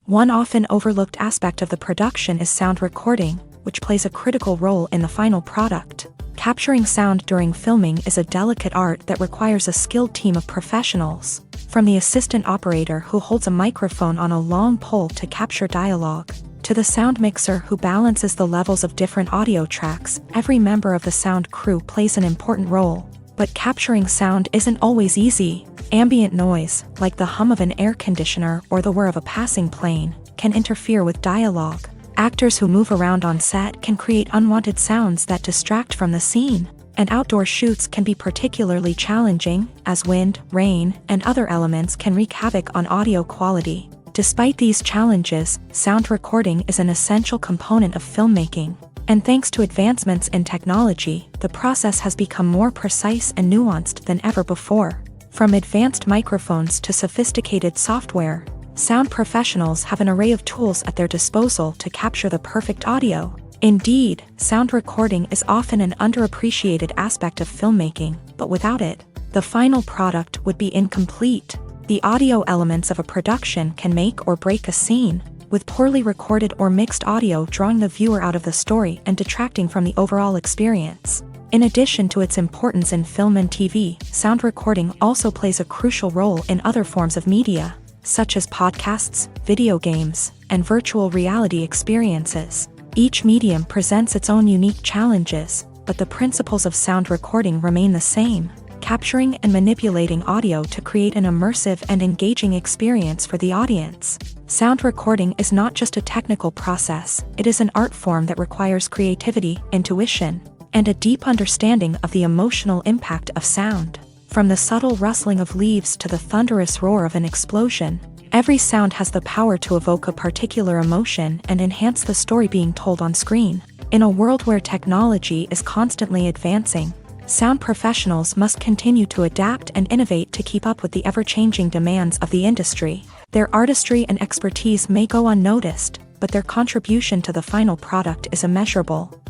One often overlooked aspect of the production is sound recording, which plays a critical role in the final product. Capturing sound during filming is a delicate art that requires a skilled team of professionals. From the assistant operator who holds a microphone on a long pole to capture dialogue, to the sound mixer who balances the levels of different audio tracks, every member of the sound crew plays an important role. But capturing sound isn't always easy. Ambient noise, like the hum of an air conditioner or the whir of a passing plane, can interfere with dialogue. Actors who move around on set can create unwanted sounds that distract from the scene, and outdoor shoots can be particularly challenging, as wind, rain, and other elements can wreak havoc on audio quality. Despite these challenges, sound recording is an essential component of filmmaking, and thanks to advancements in technology, the process has become more precise and nuanced than ever before. From advanced microphones to sophisticated software, sound professionals have an array of tools at their disposal to capture the perfect audio. Indeed, sound recording is often an underappreciated aspect of filmmaking, but without it, the final product would be incomplete. The audio elements of a production can make or break a scene, with poorly recorded or mixed audio drawing the viewer out of the story and detracting from the overall experience. In addition to its importance in film and TV, sound recording also plays a crucial role in other forms of media, such as podcasts, video games, and virtual reality experiences. Each medium presents its own unique challenges, but the principles of sound recording remain the same, capturing and manipulating audio to create an immersive and engaging experience for the audience. Sound recording is not just a technical process, it is an art form that requires creativity, intuition, and a deep understanding of the emotional impact of sound. From the subtle rustling of leaves to the thunderous roar of an explosion, every sound has the power to evoke a particular emotion and enhance the story being told on screen. In a world where technology is constantly advancing, sound professionals must continue to adapt and innovate to keep up with the ever-changing demands of the industry. Their artistry and expertise may go unnoticed, but their contribution to the final product is immeasurable.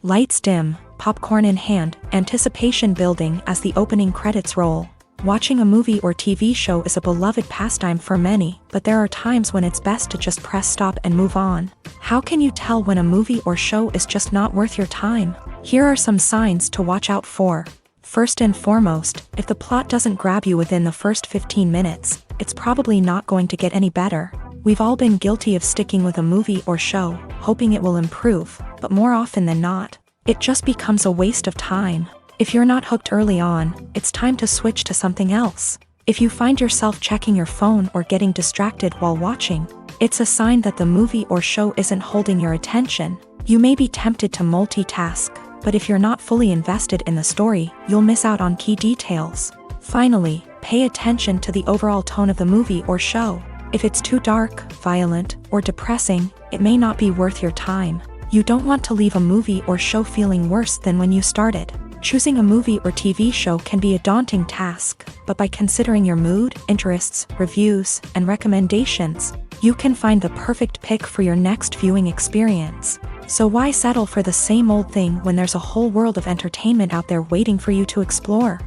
Lights dim, popcorn in hand, anticipation building as the opening credits roll. Watching a movie or TV show is a beloved pastime for many, but there are times when it's best to just press stop and move on. How can you tell when a movie or show is just not worth your time? Here are some signs to watch out for. First and foremost, if the plot doesn't grab you within the first 15 minutes, it's probably not going to get any better. We've all been guilty of sticking with a movie or show, hoping it will improve, but more often than not, it just becomes a waste of time. If you're not hooked early on, it's time to switch to something else. If you find yourself checking your phone or getting distracted while watching, it's a sign that the movie or show isn't holding your attention. You may be tempted to multitask, but if you're not fully invested in the story, you'll miss out on key details. Finally, pay attention to the overall tone of the movie or show. If it's too dark, violent, or depressing, it may not be worth your time. You don't want to leave a movie or show feeling worse than when you started. Choosing a movie or TV show can be a daunting task, but by considering your mood, interests, reviews, and recommendations, you can find the perfect pick for your next viewing experience. So why settle for the same old thing when there's a whole world of entertainment out there waiting for you to explore?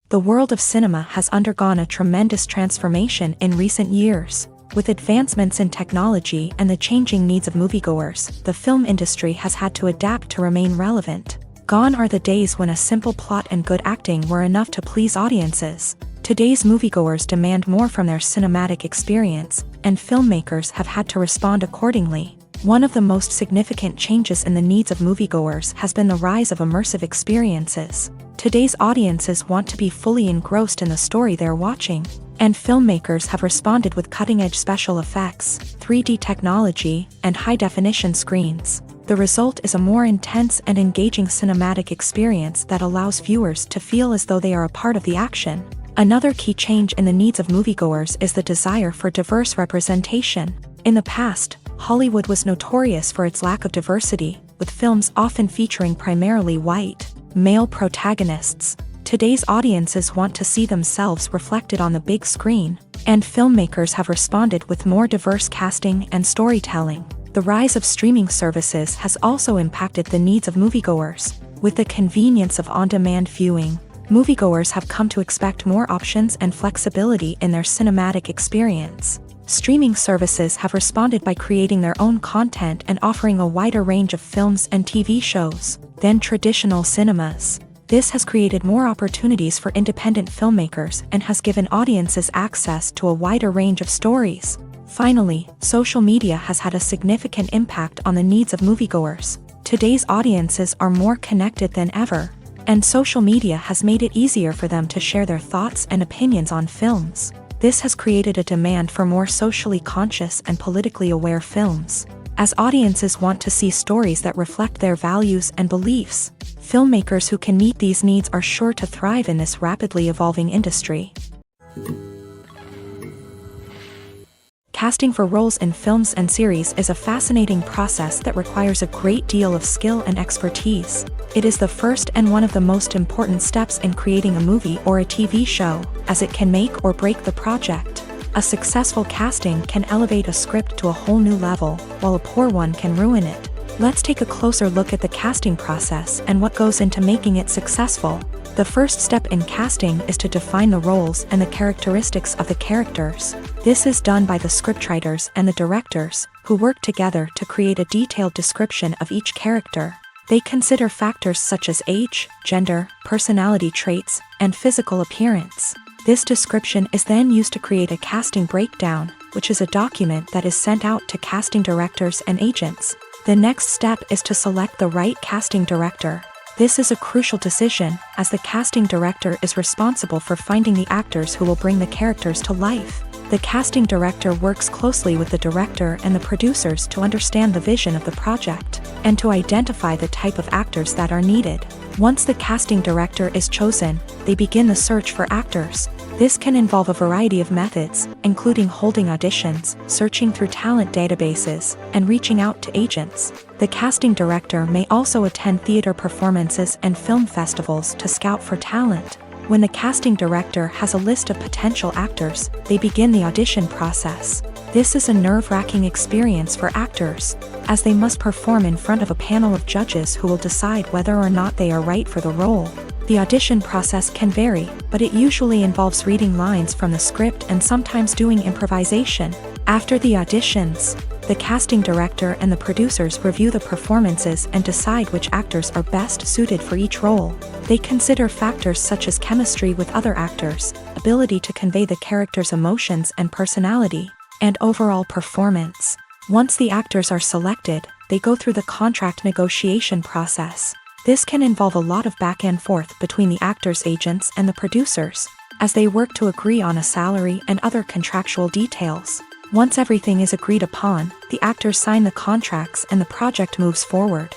The world of cinema has undergone a tremendous transformation in recent years. With advancements in technology and the changing needs of moviegoers, the film industry has had to adapt to remain relevant. Gone are the days when a simple plot and good acting were enough to please audiences. Today's moviegoers demand more from their cinematic experience, and filmmakers have had to respond accordingly. One of the most significant changes in the needs of moviegoers has been the rise of immersive experiences. Today's audiences want to be fully engrossed in the story they're watching, and filmmakers have responded with cutting-edge special effects, 3D technology, and high-definition screens. The result is a more intense and engaging cinematic experience that allows viewers to feel as though they are a part of the action. Another key change in the needs of moviegoers is the desire for diverse representation. In the past, Hollywood was notorious for its lack of diversity, with films often featuring primarily white, male protagonists. Today's audiences want to see themselves reflected on the big screen, and filmmakers have responded with more diverse casting and storytelling. The rise of streaming services has also impacted the needs of moviegoers. With the convenience of on-demand viewing, moviegoers have come to expect more options and flexibility in their cinematic experience. Streaming services have responded by creating their own content and offering a wider range of films and TV shows than traditional cinemas. This has created more opportunities for independent filmmakers and has given audiences access to a wider range of stories. Finally, social media has had a significant impact on the needs of moviegoers. Today's audiences are more connected than ever, and social media has made it easier for them to share their thoughts and opinions on films. This has created a demand for more socially conscious and politically aware films. As audiences want to see stories that reflect their values and beliefs, filmmakers who can meet these needs are sure to thrive in this rapidly evolving industry. Casting for roles in films and series is a fascinating process that requires a great deal of skill and expertise. It is the first and one of the most important steps in creating a movie or a TV show, as it can make or break the project. A successful casting can elevate a script to a whole new level, while a poor one can ruin it. Let's take a closer look at the casting process and what goes into making it successful. The first step in casting is to define the roles and the characteristics of the characters. This is done by the scriptwriters and the directors, who work together to create a detailed description of each character. They consider factors such as age, gender, personality traits, and physical appearance. This description is then used to create a casting breakdown, which is a document that is sent out to casting directors and agents. The next step is to select the right casting director. This is a crucial decision, as the casting director is responsible for finding the actors who will bring the characters to life. The casting director works closely with the director and the producers to understand the vision of the project, and to identify the type of actors that are needed. Once the casting director is chosen, they begin the search for actors. This can involve a variety of methods, including holding auditions, searching through talent databases, and reaching out to agents. The casting director may also attend theater performances and film festivals to scout for talent. When the casting director has a list of potential actors, they begin the audition process. This is a nerve-wracking experience for actors, as they must perform in front of a panel of judges who will decide whether or not they are right for the role. The audition process can vary, but it usually involves reading lines from the script and sometimes doing improvisation. After the auditions, the casting director and the producers review the performances and decide which actors are best suited for each role. They consider factors such as chemistry with other actors, ability to convey the character's emotions and personality, and overall performance. Once the actors are selected, they go through the contract negotiation process. This can involve a lot of back and forth between the actors' agents and the producers, as they work to agree on a salary and other contractual details. Once everything is agreed upon, the actors sign the contracts and the project moves forward.